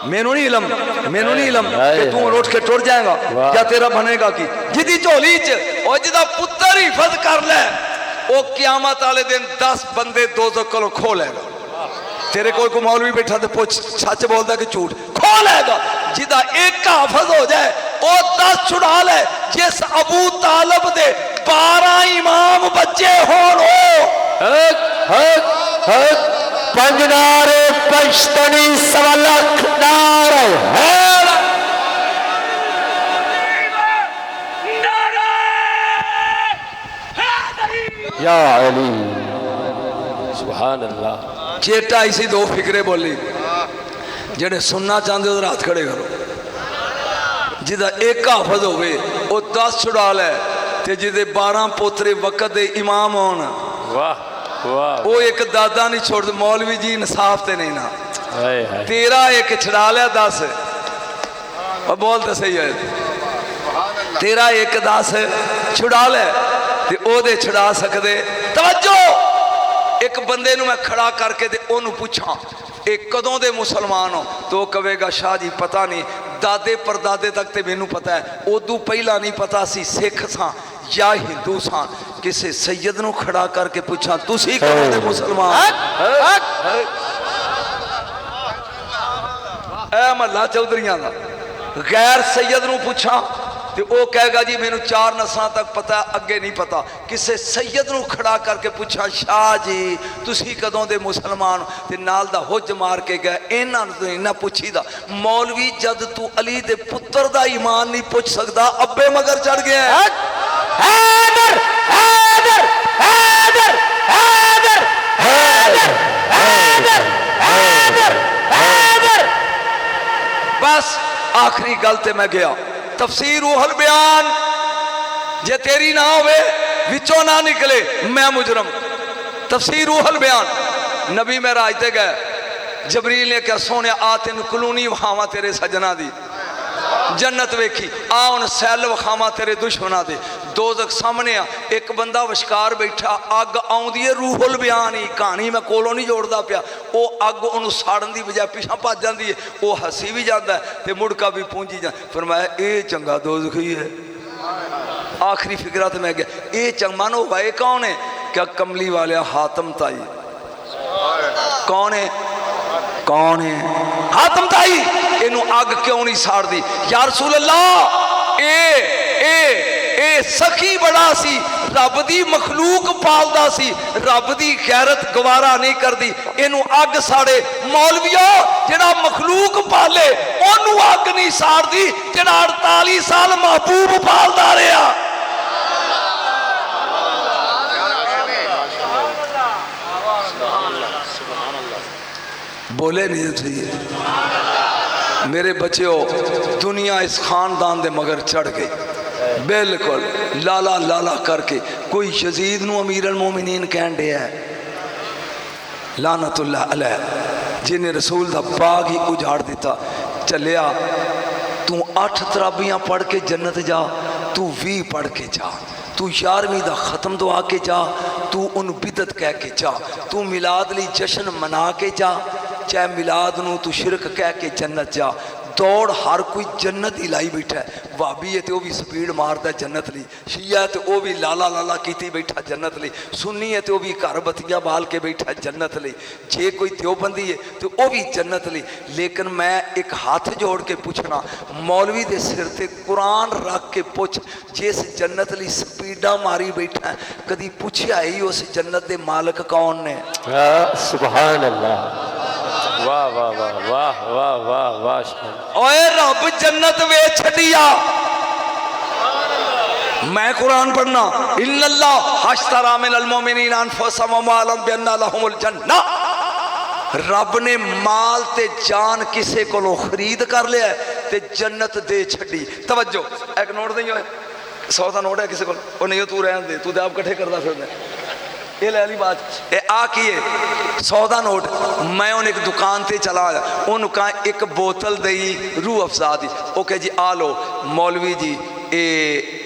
मैनू नहीं इलम, मैनू नहीं इलम कि तू उठ के टुर जाएगा या तेरा बनेगा की। जिदी झोली च और जिदा पुत्र ही हिफाजत कर ले, वो क़यामत वाले दिन 10 बंदे दोज़ख कोलों खो लेगा। तेरे कोल को मौलवी बैठा तो पूछ सच बोलता कि झूठ, खो लेगा। जिदा एक हाफज हो जाए वो 10 छुड़ा ले। जिस अबू तालब दे 12 इमाम बच्चे होन, पंजनारे पश्तनी सवलख नारे है या अली। सुभान अल्लाह। चेटा इसी 2 फिक्रे बोली, ਜਿਹੜੇ ਸੁਣਨਾ ਚਾਹੁੰਦੇ ਉਹਦੇ ਹੱਥ ਖੜੇ ਕਰੋ। ਜਿਹਦਾ ਇੱਕ ਹਾਫਜ਼ ਹੋਵੇ ਉਹ 10 ਛੁਡਾ ਲੈ, ਤੇ ਜਿਹਦੇ 12 ਪੋਤਰੇ ਵਕਤ ਦੇ ਇਮਾਮ ਹੋਣ ਵਾਹ ਵਾਹ ਉਹ ਇੱਕ ਦਾਦਾ ਨਹੀਂ ਛੋੜਦੇ। ਮੌਲਵੀ ਜੀ ਇਨਸਾਫ ਤੇ ਨਹੀਂ ਨਾ। ਹਾਏ ਹਾਏ ਤੇਰਾ ਇੱਕ ਛੁਡਾ ਲਿਆ 10, ਉਹ ਬੋਲ ਤਾਂ ਸਹੀ ਹੈ। ਤੇਰਾ ਇੱਕ 10 ਛੁਡਾ ਲੈ ਤੇ ਉਹਦੇ ਛੁਡਾ ਸਕਦੇ। ਤਵੱਜੋ, ਇੱਕ ਬੰਦੇ ਨੂੰ ਮੈਂ ਖੜਾ ਕਰਕੇ ਤੇ ਉਹਨੂੰ ਪੁੱਛਾਂ ਇਹ ਕਦੋਂ ਦੇ ਮੁਸਲਮਾਨ ਹੋ, तो कहेगा शाह जी पता नहीं, दादे परदादे तक तो मैनू पता है, उदू पहला नहीं पता सी सिख सां या हिंदू सां। किसी सैयद नू खड़ा करके पूछा तुसी कदों दे मुसलमान? ए महला चौधरियां दा गैर सैयद नू पूछा तो वह कहेगा जी मैनू 4 नस्लों तक पता, अगे नहीं पता। किसी सैयद नू खड़ा करके पूछा शाह जी तुसी कदों दे मुसलमान? ते नाल दा हुज मार के गए इन्हां नूं इन्ना पुछीदा। मौलवी जद तू अली दे पुत्र दा ईमान नहीं पुछ सकदा, अब्बे मगर चढ़ गया है। हैदर हैदर हैदर हैदर हैदर हैदर हैदर हैदर। बस आखिरी गल ते मैं गया। तफसीर रूहुल बयान जे तेरी ना होवे विचों ना निकले मैं मुजरम। तफसीर रूहुल बयान नबी महराज ते गए, जबरील ने क्या सोने आ तेन कलूनी वखावा तेरे सजना दी, जन्नत वेखी आ हुण सैल वखावा तेरे दुश्मना दे। दोज़ख सामने आ, एक बंदा विशकार बैठा, अग आउंदी है। रूहुल बयान ही कहानी मैं कोलों नहीं जोड़दा पिया। वो अग उन्होंने साड़न की बजाय पिछा भज जाती है, वो हसी भी जाता है तो मुड़का भी पूंजी जा। फरमाया ये चंगा दोज़ख ही है। आखिरी फिक्रा तो मैं गया ये चंग मानो भाई कौन है? क्या कमली वाले हातम ताई। कौन है? कौन है? हातम ताई। इनू अग क्यों नहीं साड़दी? या रसूल अल्लाह ए सखी बड़ा सी, रब दी मखलूक पालदा सी, रब दी गैरत गवारा नहीं करदी, इनू अग साड़े। मौलवियो जेड़ा मखलूक पाले ओनू अग नहीं साड़दी, जेड़ा 48 साल महबूब पालदा रहा। बोले नहीं थे मेरे बच्चों, दुनिया इस खानदान दे मगर चढ़ गई बिल्कुल लाला लाला करके। कोई यजीद नू अमीर अल मोमिनीन कहन दिया है, लानतुल्लाह अलैह, जिन्हें रसूल दा बाग ही उजाड़ दिता। चलिया तू 8 तराबियां पढ़ के जन्नत जा, तू 20 पढ़ के जा, तू 11वीं दा खत्म दुआ के जा, तू उन बिदत कह के जा, तू मिलाद ली जश्न मना के जा, चाहे मिलाद नू तू शिरक कह के जन्नत जा। दौड़ हर कोई जन्नत ही लाई बैठा है। भाभी है तो वह भी स्पीड मारता जन्नत ली, शिया है तो वह भी लाला लाला की बैठा जन्नत ली, सुन्नी है तो वह भी घर बत्तियां बाल के बैठा जन्नत ली, जे कोई देवबंदी है तो वह भी जन्नत ली। लेकिन मैं एक हाथ जोड़ के पूछना, मौलवी के सिर ते कुरान रख के पुछ, जिस जन्नत ली स्पीडा मारी बैठा है, कदी पूछया ही उस जन्नत के मालिक कौन ने? सुभान अल्लाह। वाह वाह वाह वाह वाह वाह वाह। ओए रब जन्नत वे छड़िया। मैं कुरान पढ़ना, इन्नल्लाह हश्तरा मिनल मोमिनीन अनफुसहुम व अम्वालहुम बिअन्ना लहुमुल जन्नह। रब ने माल ते जान किसे कोलों खरीद कर लिया ते जन्नत दे छड़ी। तवज्जो, एक नोट दई ओए, 100 का नोट है किसी को? ओ नहीं, तू रहन दे, तू तो आप इकट्ठे करदा फिरदा। ये ली बात ये आ की है 100 का नोट। मैं उन एक दुकान से चला आया, उन्होंने कहा एक बोतल दई रूह अफजा दी, वो कहे जी आ लो मौलवी जी ये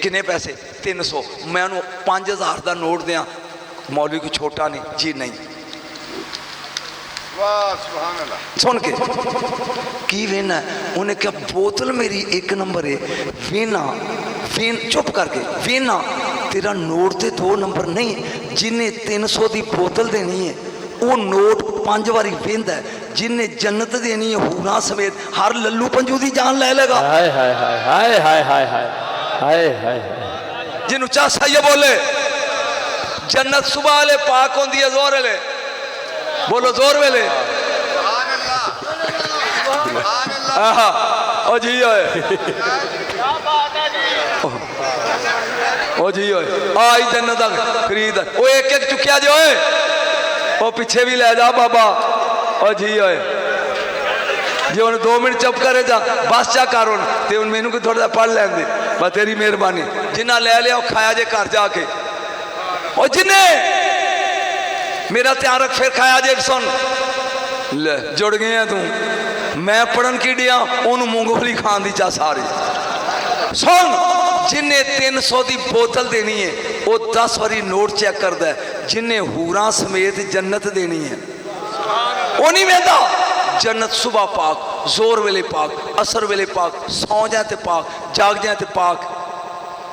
किन्ने पैसे? 300। मैं उन्होंने 5000 का नोट दिया, मौलवी को छोटा नहीं जी नहीं। वाह सुभान अल्लाह। सुन के की वेना? उन्हें क्या बोतल मेरी 1 नंबर है, वेना वेन चुप करके वेना तेरा नोट ते 2 नंबर नहीं, जिन्हें 300 की बोतल देनी है वो नोट 5 बारी वेंदा है, जिन्हें जन्नत देनी है हूरा समेत हर लल्लू पंजू की जान ले लेगा। हाय हाय हाय हाय हाय हाय हाय हाय हाय। जिन्हों चासा ये बोले जन्नत सुबह वाले पाक होंदी है, जोर वेले बोलो, जोर वेले। ओ जी ओए, ओ जी ओए, आई जन्नत खरीद। ओ एक एक चुकिया जो है, ओ पीछे भी ले जा बाबा। ओ जी ओए, जे हुण 2 मिनट चुप करे जा बस चा कर हुण ते हुण मैनू कोई थोड़ा जिहा पढ़ लैन दे बस तेरी मेहरबानी जिन्ना लै लिया वो खाया जे घर जाके ओ जिन्ने मेरा ध्यान रख फिर खाया जे सुन ले जुड़ गए हैं तू मैं पढ़न की डिया ओनू मूंगफली खान दी चा सारी सुन जिन्ने 300 की बोतल देनी है वो 10 बारी नोट चेक करता है जिन्ने हूरां समेत जन्नत देनी है वो नहीं वेंदा जन्नत सुबह पाक जोर वेले पाक असर वेले पाक सौ जाए तो पाक जाग जाए तो पाक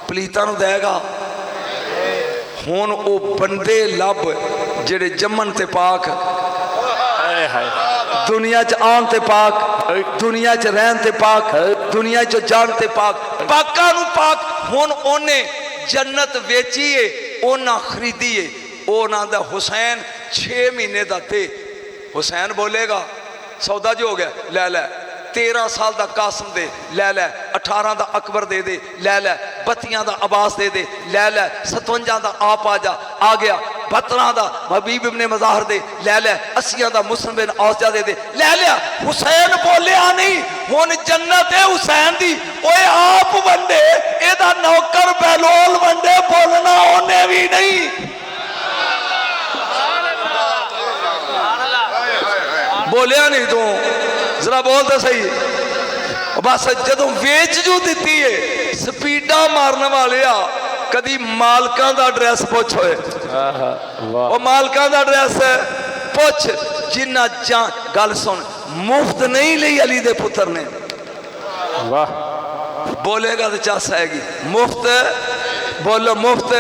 पलीतां नूं देगा हुण वो बंदे लब जेड़े जम्मन ते पाक हाय हाय दुनिया च आन ते पाक दुनिया च रहन ते पाक दुनिया च जान ते पाक पाका नू पाक हुण ओने जन्नत वेची है ओना खरीदी है ओ ना दा हुसैन 6 महीने दा दे हुसैन बोलेगा सौदा जो हो गया लै लै 13 साल का कासम दे लै लै 18 का अकबर दे दे लै लै 32 का अब्बास दे दे लै लै 57 का आप आ जा आ गया 72 का हबीब इब्ने मज़ाहर दे लै लै 80 का मुस्लिम बिन औसजा दे दे लै लिया हुसैन बोलिया नहीं हुण जन्नत है हुसैन दी ओए आप वंडे एदा नौकर बहलोल वंडे बोलना ओने भी नहीं बोलिया नहीं तू जरा बोल तो सही बस जदों वेच जू दी है स्पीडा मारने वाले आ कदी मालकां दा एड्रैस पुछ होए वो मालकां दा एड्रैस पुछ जिन्ना जा गल सुन मुफ्त नहीं ली अली दे पुत्र ने वाह बोलेगा तो चस आएगी मुफ्त बोलो मुफ्त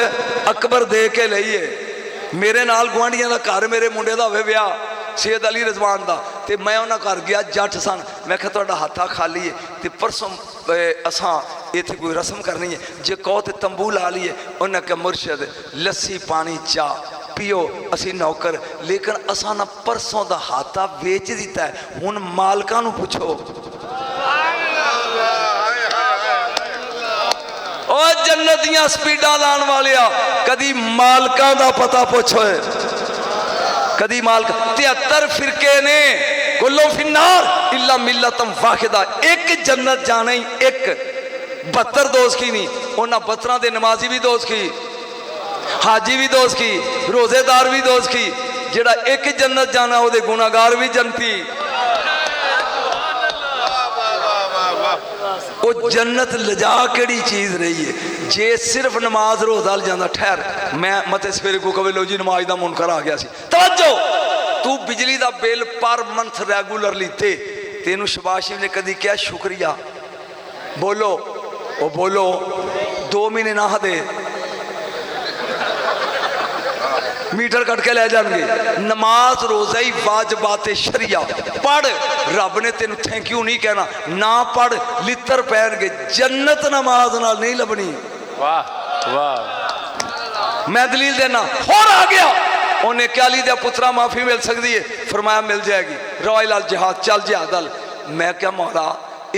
अकबर दे के लईए मेरे नाल गुआंढियां दा घर मेरे मुंडे दा होवे विआह सैयद अली रजवान का तो मैं उन्होंने घर गया जट सन मैं क्या तुहाडा हाथा खाली है तो परसों असां इत्थे कोई रस्म करनी है जे कहो तो तंबू ला लीए उन्हें कहा मुर्शद लस्सी पानी चाह पियो असी नौकर लेकिन असां ना परसों का हाथा बेच दिता है हुण मालकां नूं पुछो ओ जन्नत दियां स्पीडां लाण वालिया कदी मालकां दा पता पुछो कदी माल 73 फिरके ने कुल्लो फिन्नार इल्ला मिल्लतम वाहिदा एक जन्नत जाना ही एक 72 दोस्त की नहीं उन्हें 72 दे नमाजी भी दोस्त की हाजी भी दोस्त की रोजेदार भी दोस्त की जेड़ा एक जन्नत जाना वो गुनाहगार भी जनती वो जन्नत लजा केड़ी चीज रही है जे सिर्फ नमाज रोजा जाना ठहर मैं मते सवेरे को कवे लो जी नमाज का मुनकर आ गया सी तवज्जो तू बिजली का बिल पर मंथ रेगूलरली दे तेनू शबाशिव ने कदी क्या शुक्रिया बोलो ओ बोलो 2 महीने ना दे मीटर कट के ले जाएंगे नमाज रोजा ही वाजबात शरिया पढ़ रब ने तेन थैंक यू नहीं कहना ना पढ़ लित्र पैणगे जन्नत नमाज नाल नहीं लभनी वाह वाह मैं दलील देना होर आ गया उन्हें क्या ली दिया पुत्रा माफी मिल सकती है फरमाया मिल जाएगी रॉयल अल जिहाद चल जिहाद अल मैं क्या मौला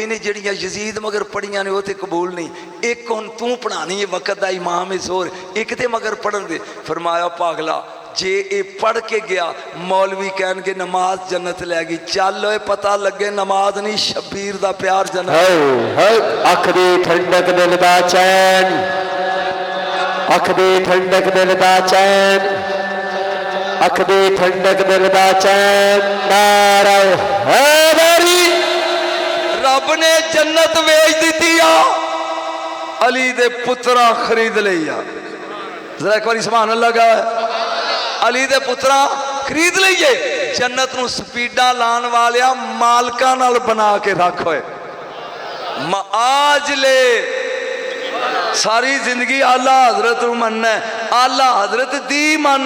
इन्हें जड़ियाँ यजीद मगर पढ़िया ने वो तो कबूल नहीं एक हुण तू पढ़ानी है वक्त का इमाम है जोर एक तो मगर पढ़न दे फरमाया पागला जे ये पढ़ के गया मौलवी कहनगे नमाज जन्नत लैगी चल पता लगे नमाज नहीं शबीर दा प्यार जन्नत अख दी ठंडक दिल दा चैन अख दी ठंडक दिल दा चैन अख दी ठंडक दिल दा चैन नारा हैदरी रब ने जन्नत वेच दी आ अली दे पुत्रा खरीद लिया जरा एक बार सुभान अल्लाह का अली दे पुत्रा खरीद लीए जन्नत नूं स्पीडा लाण वालिया मालकां नाल बना के रख होए आज ले सारी जिंदगी आला हजरत नूं मनना आला हजरत दी मन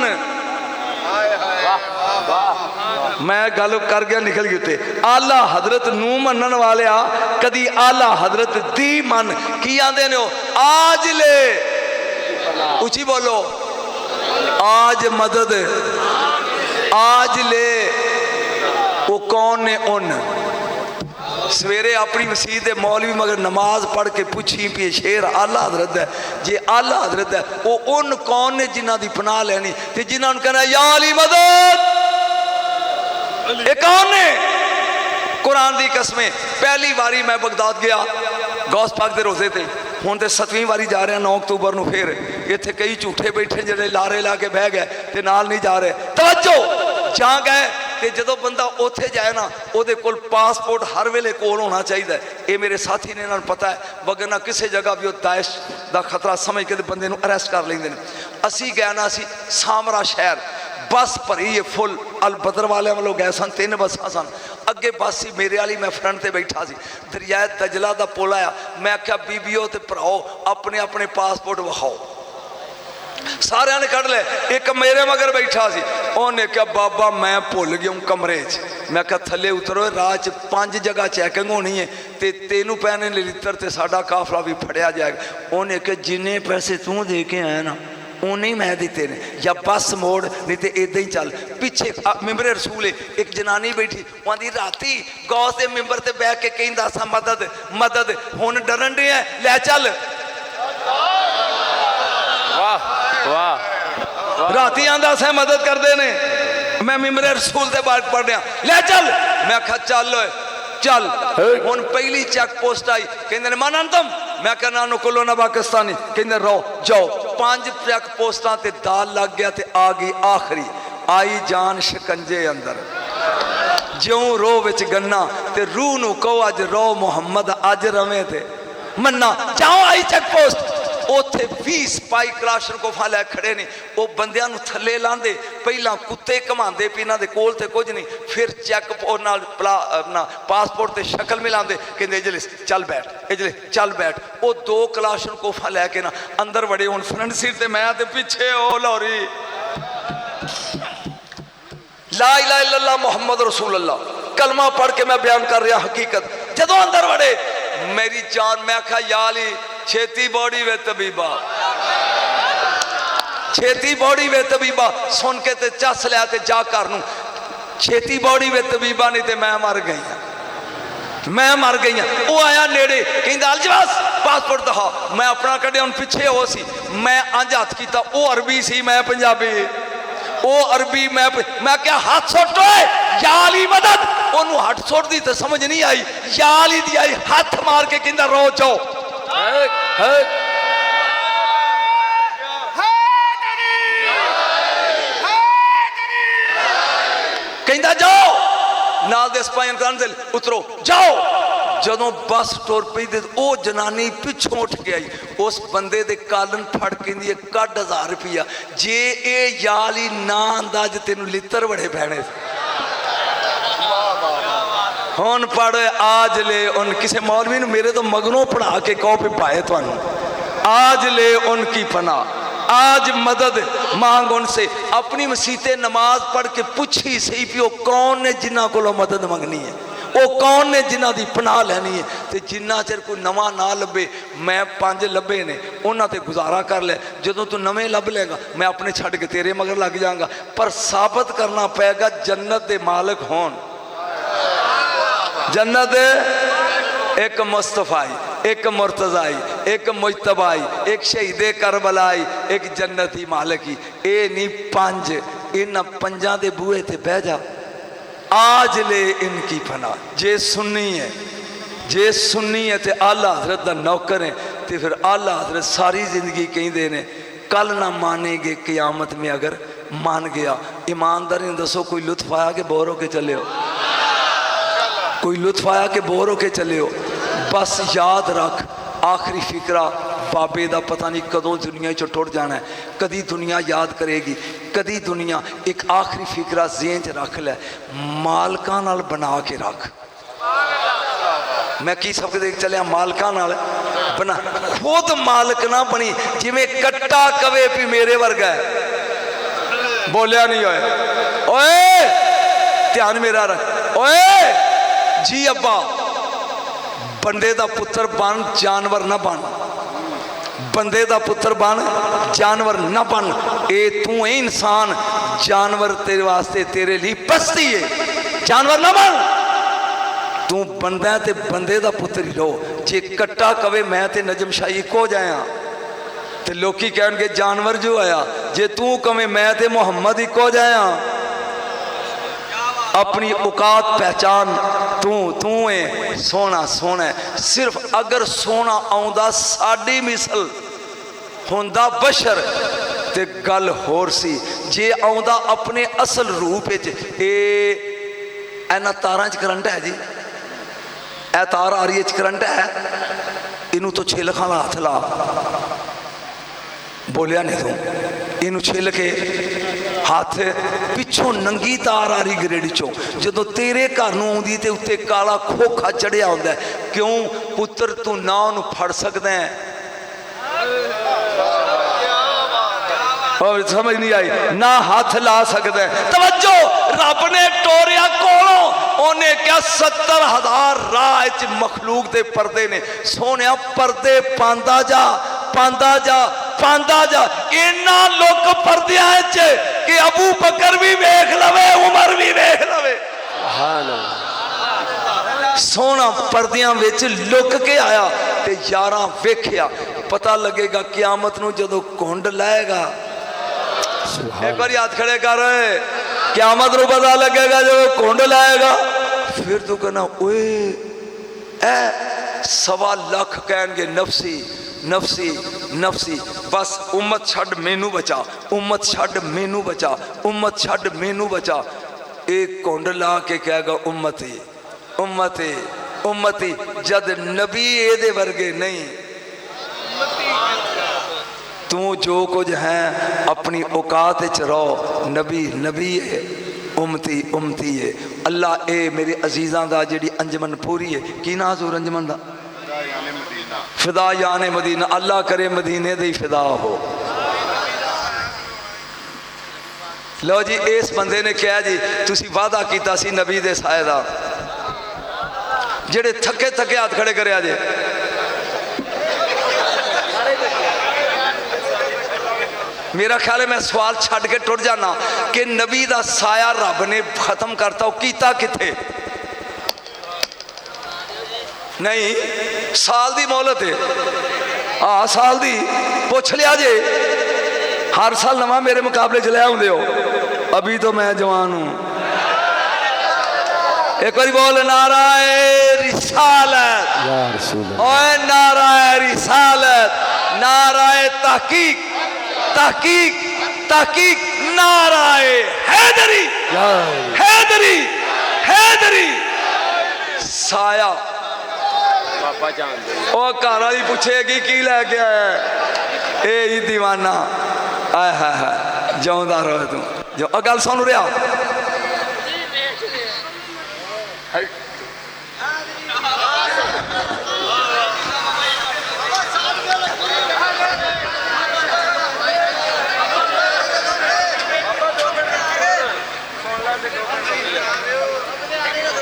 मैं गल कर गया निकल गई उत्ते आला हजरत नूं मनन वाले कदी आला हजरत दी मन की आंदे ने आज ले उची बोलो आज मदद आज ले वो कौन ने उन सवेरे अपनी मसीह दे मौलवी मगर नमाज पढ़ के पूछी भी शेर आला हजरत है जे आला हजरत है वो उन कौन ने जिन्हां दी पनाह लैनी ते जिन्हां नूं कहना या अली मदद ये कौन ने कुरान दी कसमें पहली बारी मैं बगदाद गया गौस पाक दे रोज़े ते हुण ते 7वीं वारी जा रहा 9 अक्तूबर नूं फिर इत्थे कई झूठे बैठे जिहड़े लारे ला के बह गए ते नाल नहीं जा रहे तवज्जो जा गए ते जदों बंदा उत्थे जाए ना उहदे कोल पासपोर्ट हर वेले कोल होना चाहिए ये मेरे साथी ने इन्हां नूं पता है वगरना किसी जगह भी वो दाइश का खतरा समझ के बंदे नूं अरेस्ट कर लेंदे ने असी गए ना असी सामरा शहर बस भरी है फुल अल बदर वाले वालों गए सन 3 बसां सन अगे बस ही मेरे वाली मैं फ्रंट ते बैठा सी दरियाए दजला दा पुल आया मैं आख्या बीबीओ ते भराओ अपने अपने पासपोर्ट विखाओ सारे ने कढ़ ले एक मेरे मगर बैठा सी उन्हें क्या बाबा मैं भुल गया हूँ कमरे च मैं क्या थले उतरो राह च 5 जगह चैकिंग होनी है ते तेनू पैने लित्र ते साडा काफला भी फड़िया जाएगा उन्हें क्या जिन्ने पैसे तू दे के आया ना उन्हें मैं दिते ने या बस मोड़ नहीं तो इदा ही चल पिछे मिंबरे रसूल एक जनानी बैठी आँधी राती गौस के मिंबर से बह के कहीं दसा मदद मदद हुण डरन डे है लै चल वाह वाह राती आंदा से मदद करते ने मैं मिंबरे रसूल से बात पढ़ रहा ले चल मैं आखा चल चल हुण पहली चेक पोस्ट आई कहते मन अंतम मैं कहना नुकुलो ना पाकिस्तानी कहते रहो जाओ 5 चेक पोस्टां ते दाल लग गया ते आ गई आखिरी आई जान शिकंजे अंदर ज्यों रो विच गन्ना ते रूह नूं कहो अज रो मुहम्मद अज रवे ते मन्ना जाओ आई चेक पोस्ट उत्थे 20 सिपाही कलाशन कोफा लै खड़े ने वो बंदियां नूं थल्ले लांदे पहला कुत्ते घमांदे भी इन्हां दे कोल ते कुछ नहीं फिर चेक नाल अपना पासपोर्ट ते शक्ल मिलांदे कहंदे इजलिस चल बैठ इजलिस चल बैठ वो 2 कलाशन कोफा लैके ना अंदर वड़े हुण फ्रंट सीट ते मैं ते पिछे ओ लाहौरी ला इलाहा इल्लल्लाह मुहम्मद रसूलुल्लाह कलमा पढ़ के मैं बयान कर रहा हकीकत जदों अंदर वड़े मेरी जान मैं आखा या अली छेती बॉडी वे तबीबा छेती बॉडी वे तबीबा सुन के ते चस लिया ते जा कर नूं छेती बॉडी वे तबीबा नहीं ते मैं मर गई मैं मर गई वो आया नेड़े कहंदा अलजवास पासपोर्ट दिखा मैं अपना कढ़िया हुण पिछे हो सी मैं अंज हथ कीता वो अरबी सी मैं पंजाबी वो अरबी मैं क्या हाथ सुट या अली मदद ओनू हट सुट दी तो समझ नहीं आई या अली दी आई हाथ मार के कहंदा रो जाओ कहंदा जाओ नाल दे सिपाही उतरो जाओ जदों बस टुर पई ते ओ जनानी पिछों उठ के आई उस बंदे दे कालन फड़ के कढ़ 1000 रुपया जे ए याली ना अंदाज तेन लित्र बड़े पैने हुण पढ़ आज ले उन किसी मौलवी ने मेरे तो मगनों पढ़ा के कहो पे पाए थानू आज ले उनकी पना आज मदद मांग उनसे अपनी मसीते नमाज पढ़ के पूछी सही भी वो कौन ने जिन्हों को मदद मंगनी है वो कौन ने जिन्हों की पनाह लैनी है तो जिन्ना चिर कोई नवा ना लभे मैं 5 लभे ने उन्होंने ते गुजारा कर लिया जो तू नवे लभ लेगा मैं अपने छड़ के तेरे मगर लग जाऊंगा पर साबित करना पेगा जन्नत के मालिक होन जन्नत एक मुस्तफाई एक मुर्तजाई एक मुजतबाई एक शहीदे करबलाई एक जन्नती मालिकी ये नहीं 5 इन 5 दे बूहे ते बह जा आज ले इनकी फना जे सुन्नी है तो आला हजरत का नौकर है तो फिर आला हजरत सारी जिंदगी कहते ने कल ना मानेगे क़यामत में अगर मान गया ईमानदारी दसो कोई लुत्फ आया कि बोर होके चले हो कोई लुत्फ आया कि बोर होके चले हो बस याद रख आखिरी फिक्रा बाबे का पता नहीं कदों दुनिया चो टुट जाना है कदी दुनिया याद करेगी कदी दुनिया एक आखिरी फिक्रा ज़हन च रख लै मालकां नाल बना के रख मैं की सबक देख चलिया मालकां नाल बना खुद मालक ना बनी जिवें कट्टा कवे भी मेरे वर्गा है बोलिया नहीं होए ओए ध्यान मेरा रख ओए जी अब्बा बंदे दा पुत्र बन जानवर ना बन बंदे दा पुत्र बन जानवर ना बन ए तू है इंसान जानवर तेरे वास्ते तेरे लिए पस्ती है जानवर ना बन तू बंदा है ते बंदे दा पुत्र ही रहो जे कट्टा कवे मैं ते नजम शाही को जाया ते लोकी कहणगे जानवर जो आया जे तू कवे मैं ते मुहम्मद ही को जाया अपनी औकात पहचान। तू है सोना सोना है। सिर्फ अगर सोना आउंदा साडी मिसल हुंदा बशर ते गल होर सी। जे आउंदा अपने असल रूप विच इन्हां तारां च करंट है जी, ए तार आ रही है करंट है, इनू तो छिल खाना हथ ला। बोलिया नहीं तू, इनू छिल के हाथ पिछों नंगी तार आ रही गरेड़ी चो, जो तेरे घर नूं आउंदी ते उत्ते काला खोखा चढ़िया हुंदा है। क्यों पुत्र तू ना उन्हूं फड़ सकदा है? और समझ नहीं आई ना हाथ ला सकता है। तवज्जो, रब ने टोरिया कोलों, उन्हें क्या 70,000 राह मखलूक दे पर्दे ने। सोने पर्दे पांदा जा पांदा जा पांदा जा, इन्ना लुक पर्दियां कि अबू बकर भी वेख लवे, उमर भी वेख लवे। सोना पर्दियां विच लुक के आया ते यारां वेख्या। पता लगेगा क़यामत नूं जदों घुंड लाएगा। एक बार हाथ खड़े कर, क़यामत नूं पता लगेगा जब घुंड लाएगा। फिर तू कहना ओए ए 1.25 लाख कहणगे नफसी नफसी नफसी। बस उम्मत छड़ मैनू बचा, उम्मत छड़ मैनू बचा, उम्मत छड़ मैनू बचा। एक घुंड ला के कहेगा उम्मती उम्मती उम्मती, जद नबी एदे वर्गे नहीं। तू जो कुछ है अपनी औकात च रहो। नबी नबी है, उम्मती उम्मती है। अल्लाह ए मेरे अजीज़ां दा जिहड़ी अंजमन पूरी है, की ना हजूर अंजमन दा? फिदा याने मदीना। अल्लाह करे मदीने दे फिदा हो। लो जी, इस बंदे ने कहा जी तुसी वादा कीता सी नबी दे साए दा। जेड़े थके थके हाथ खड़े करे जे। मेरा ख्याल है मैं सवाल छड़ के टुर जाना कि नबी दा साया रब ने खत्म करता, वो कीता किथे? नहीं, साल दी मोहलत है। हाँ साल दी पुछ लिया जे, हर साल नवा मेरे मुकाबले च ले आउंदे हो। अभी तो मैं जवान हूं। एक बार बोल नाराए रिसालत, ओए नाराए रिसालत, नाराए तहकीक तहकीक तहकीक, नाराए हैदरी हैदरी हैदरी। साया बाबा जान ओ घर वाली पूछेगी की लैके आया? ए ही दीवाना। आय हाय हाय, जिउंदा रहो तू। जो गल सुन रहा,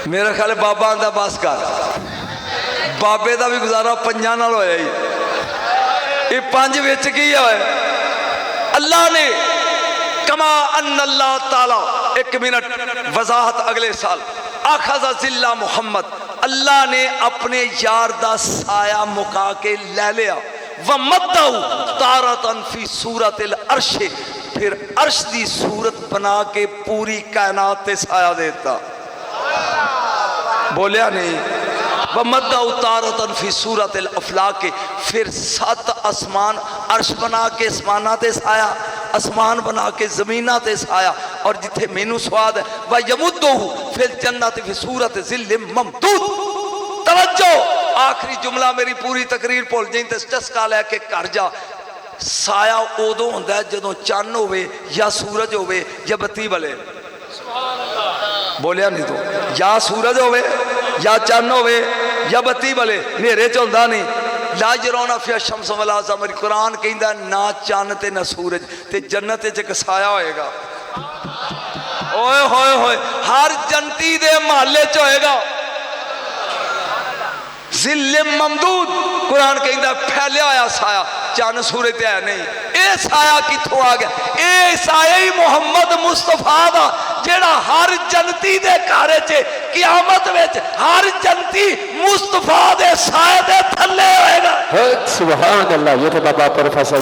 मेरा ख्याल है बाबा आंदा बस कर। बाबे का भी गुजारा पंजां नाल होया ही। ये 5 विच की होया? अल्लाह ने कमा अन्नल्लाह ताला, 1 मिनट वजाहत अगले साल, आखज़ा जिल्ला मुहम्मद, अल्लाह ने अपने यार दा साया मुका के ले लिया। व मद्दाउ तारतन फी सूरतिल अर्श, फिर अर्श दी सूरत बना के पूरी कायनात ते साया देता। बोलिया नहीं। व मद्दाउ तारतन फी सूरतिल अफलाक, फिर 7 आसमान अर्श बना के आसमाना ते साया, आसमान बना के जमीना ते साया। और जिथे मैनू स्वाद है व यमुद्दुहु फिल जन्नत फी सूरत ज़िल्लिम ममदूद। तवज्जो, आखिरी जुमला मेरी पूरी तकरीर भुल जाई ते चस्का लैके घर जा। साया उदों हुंदा है जदों चन्न होवे या सूरज होवे या बत्ती बले। बोलिया नहीं तो, या सूरज होवे या चन्न होवे या बत्ती बले, नेरे च हुंदा नहीं। ला यरौना फिहा शम्स वला क़मर, कुरान कहंदा ना चन्न ते ना सूरज, ते जन्नत च एक साया होएगा। ओए होए होए, हर जन्नती दे महल्ले च होएगा ज़िल्लिम ममदूद। कुरान कहंदा फैलिया होया साया, चन्न सूरज ते है नहीं। ये साया कित्थों आ गया? ये साया ही मुहम्मद मुस्तफा दा, जेड़ा हर जनती दे घर च क़यामत विच हर जनती मुस्तफा दे साए दे थल्ले होएगा। सुभान अल्लाह। ये तो बाबा प्रोफेसर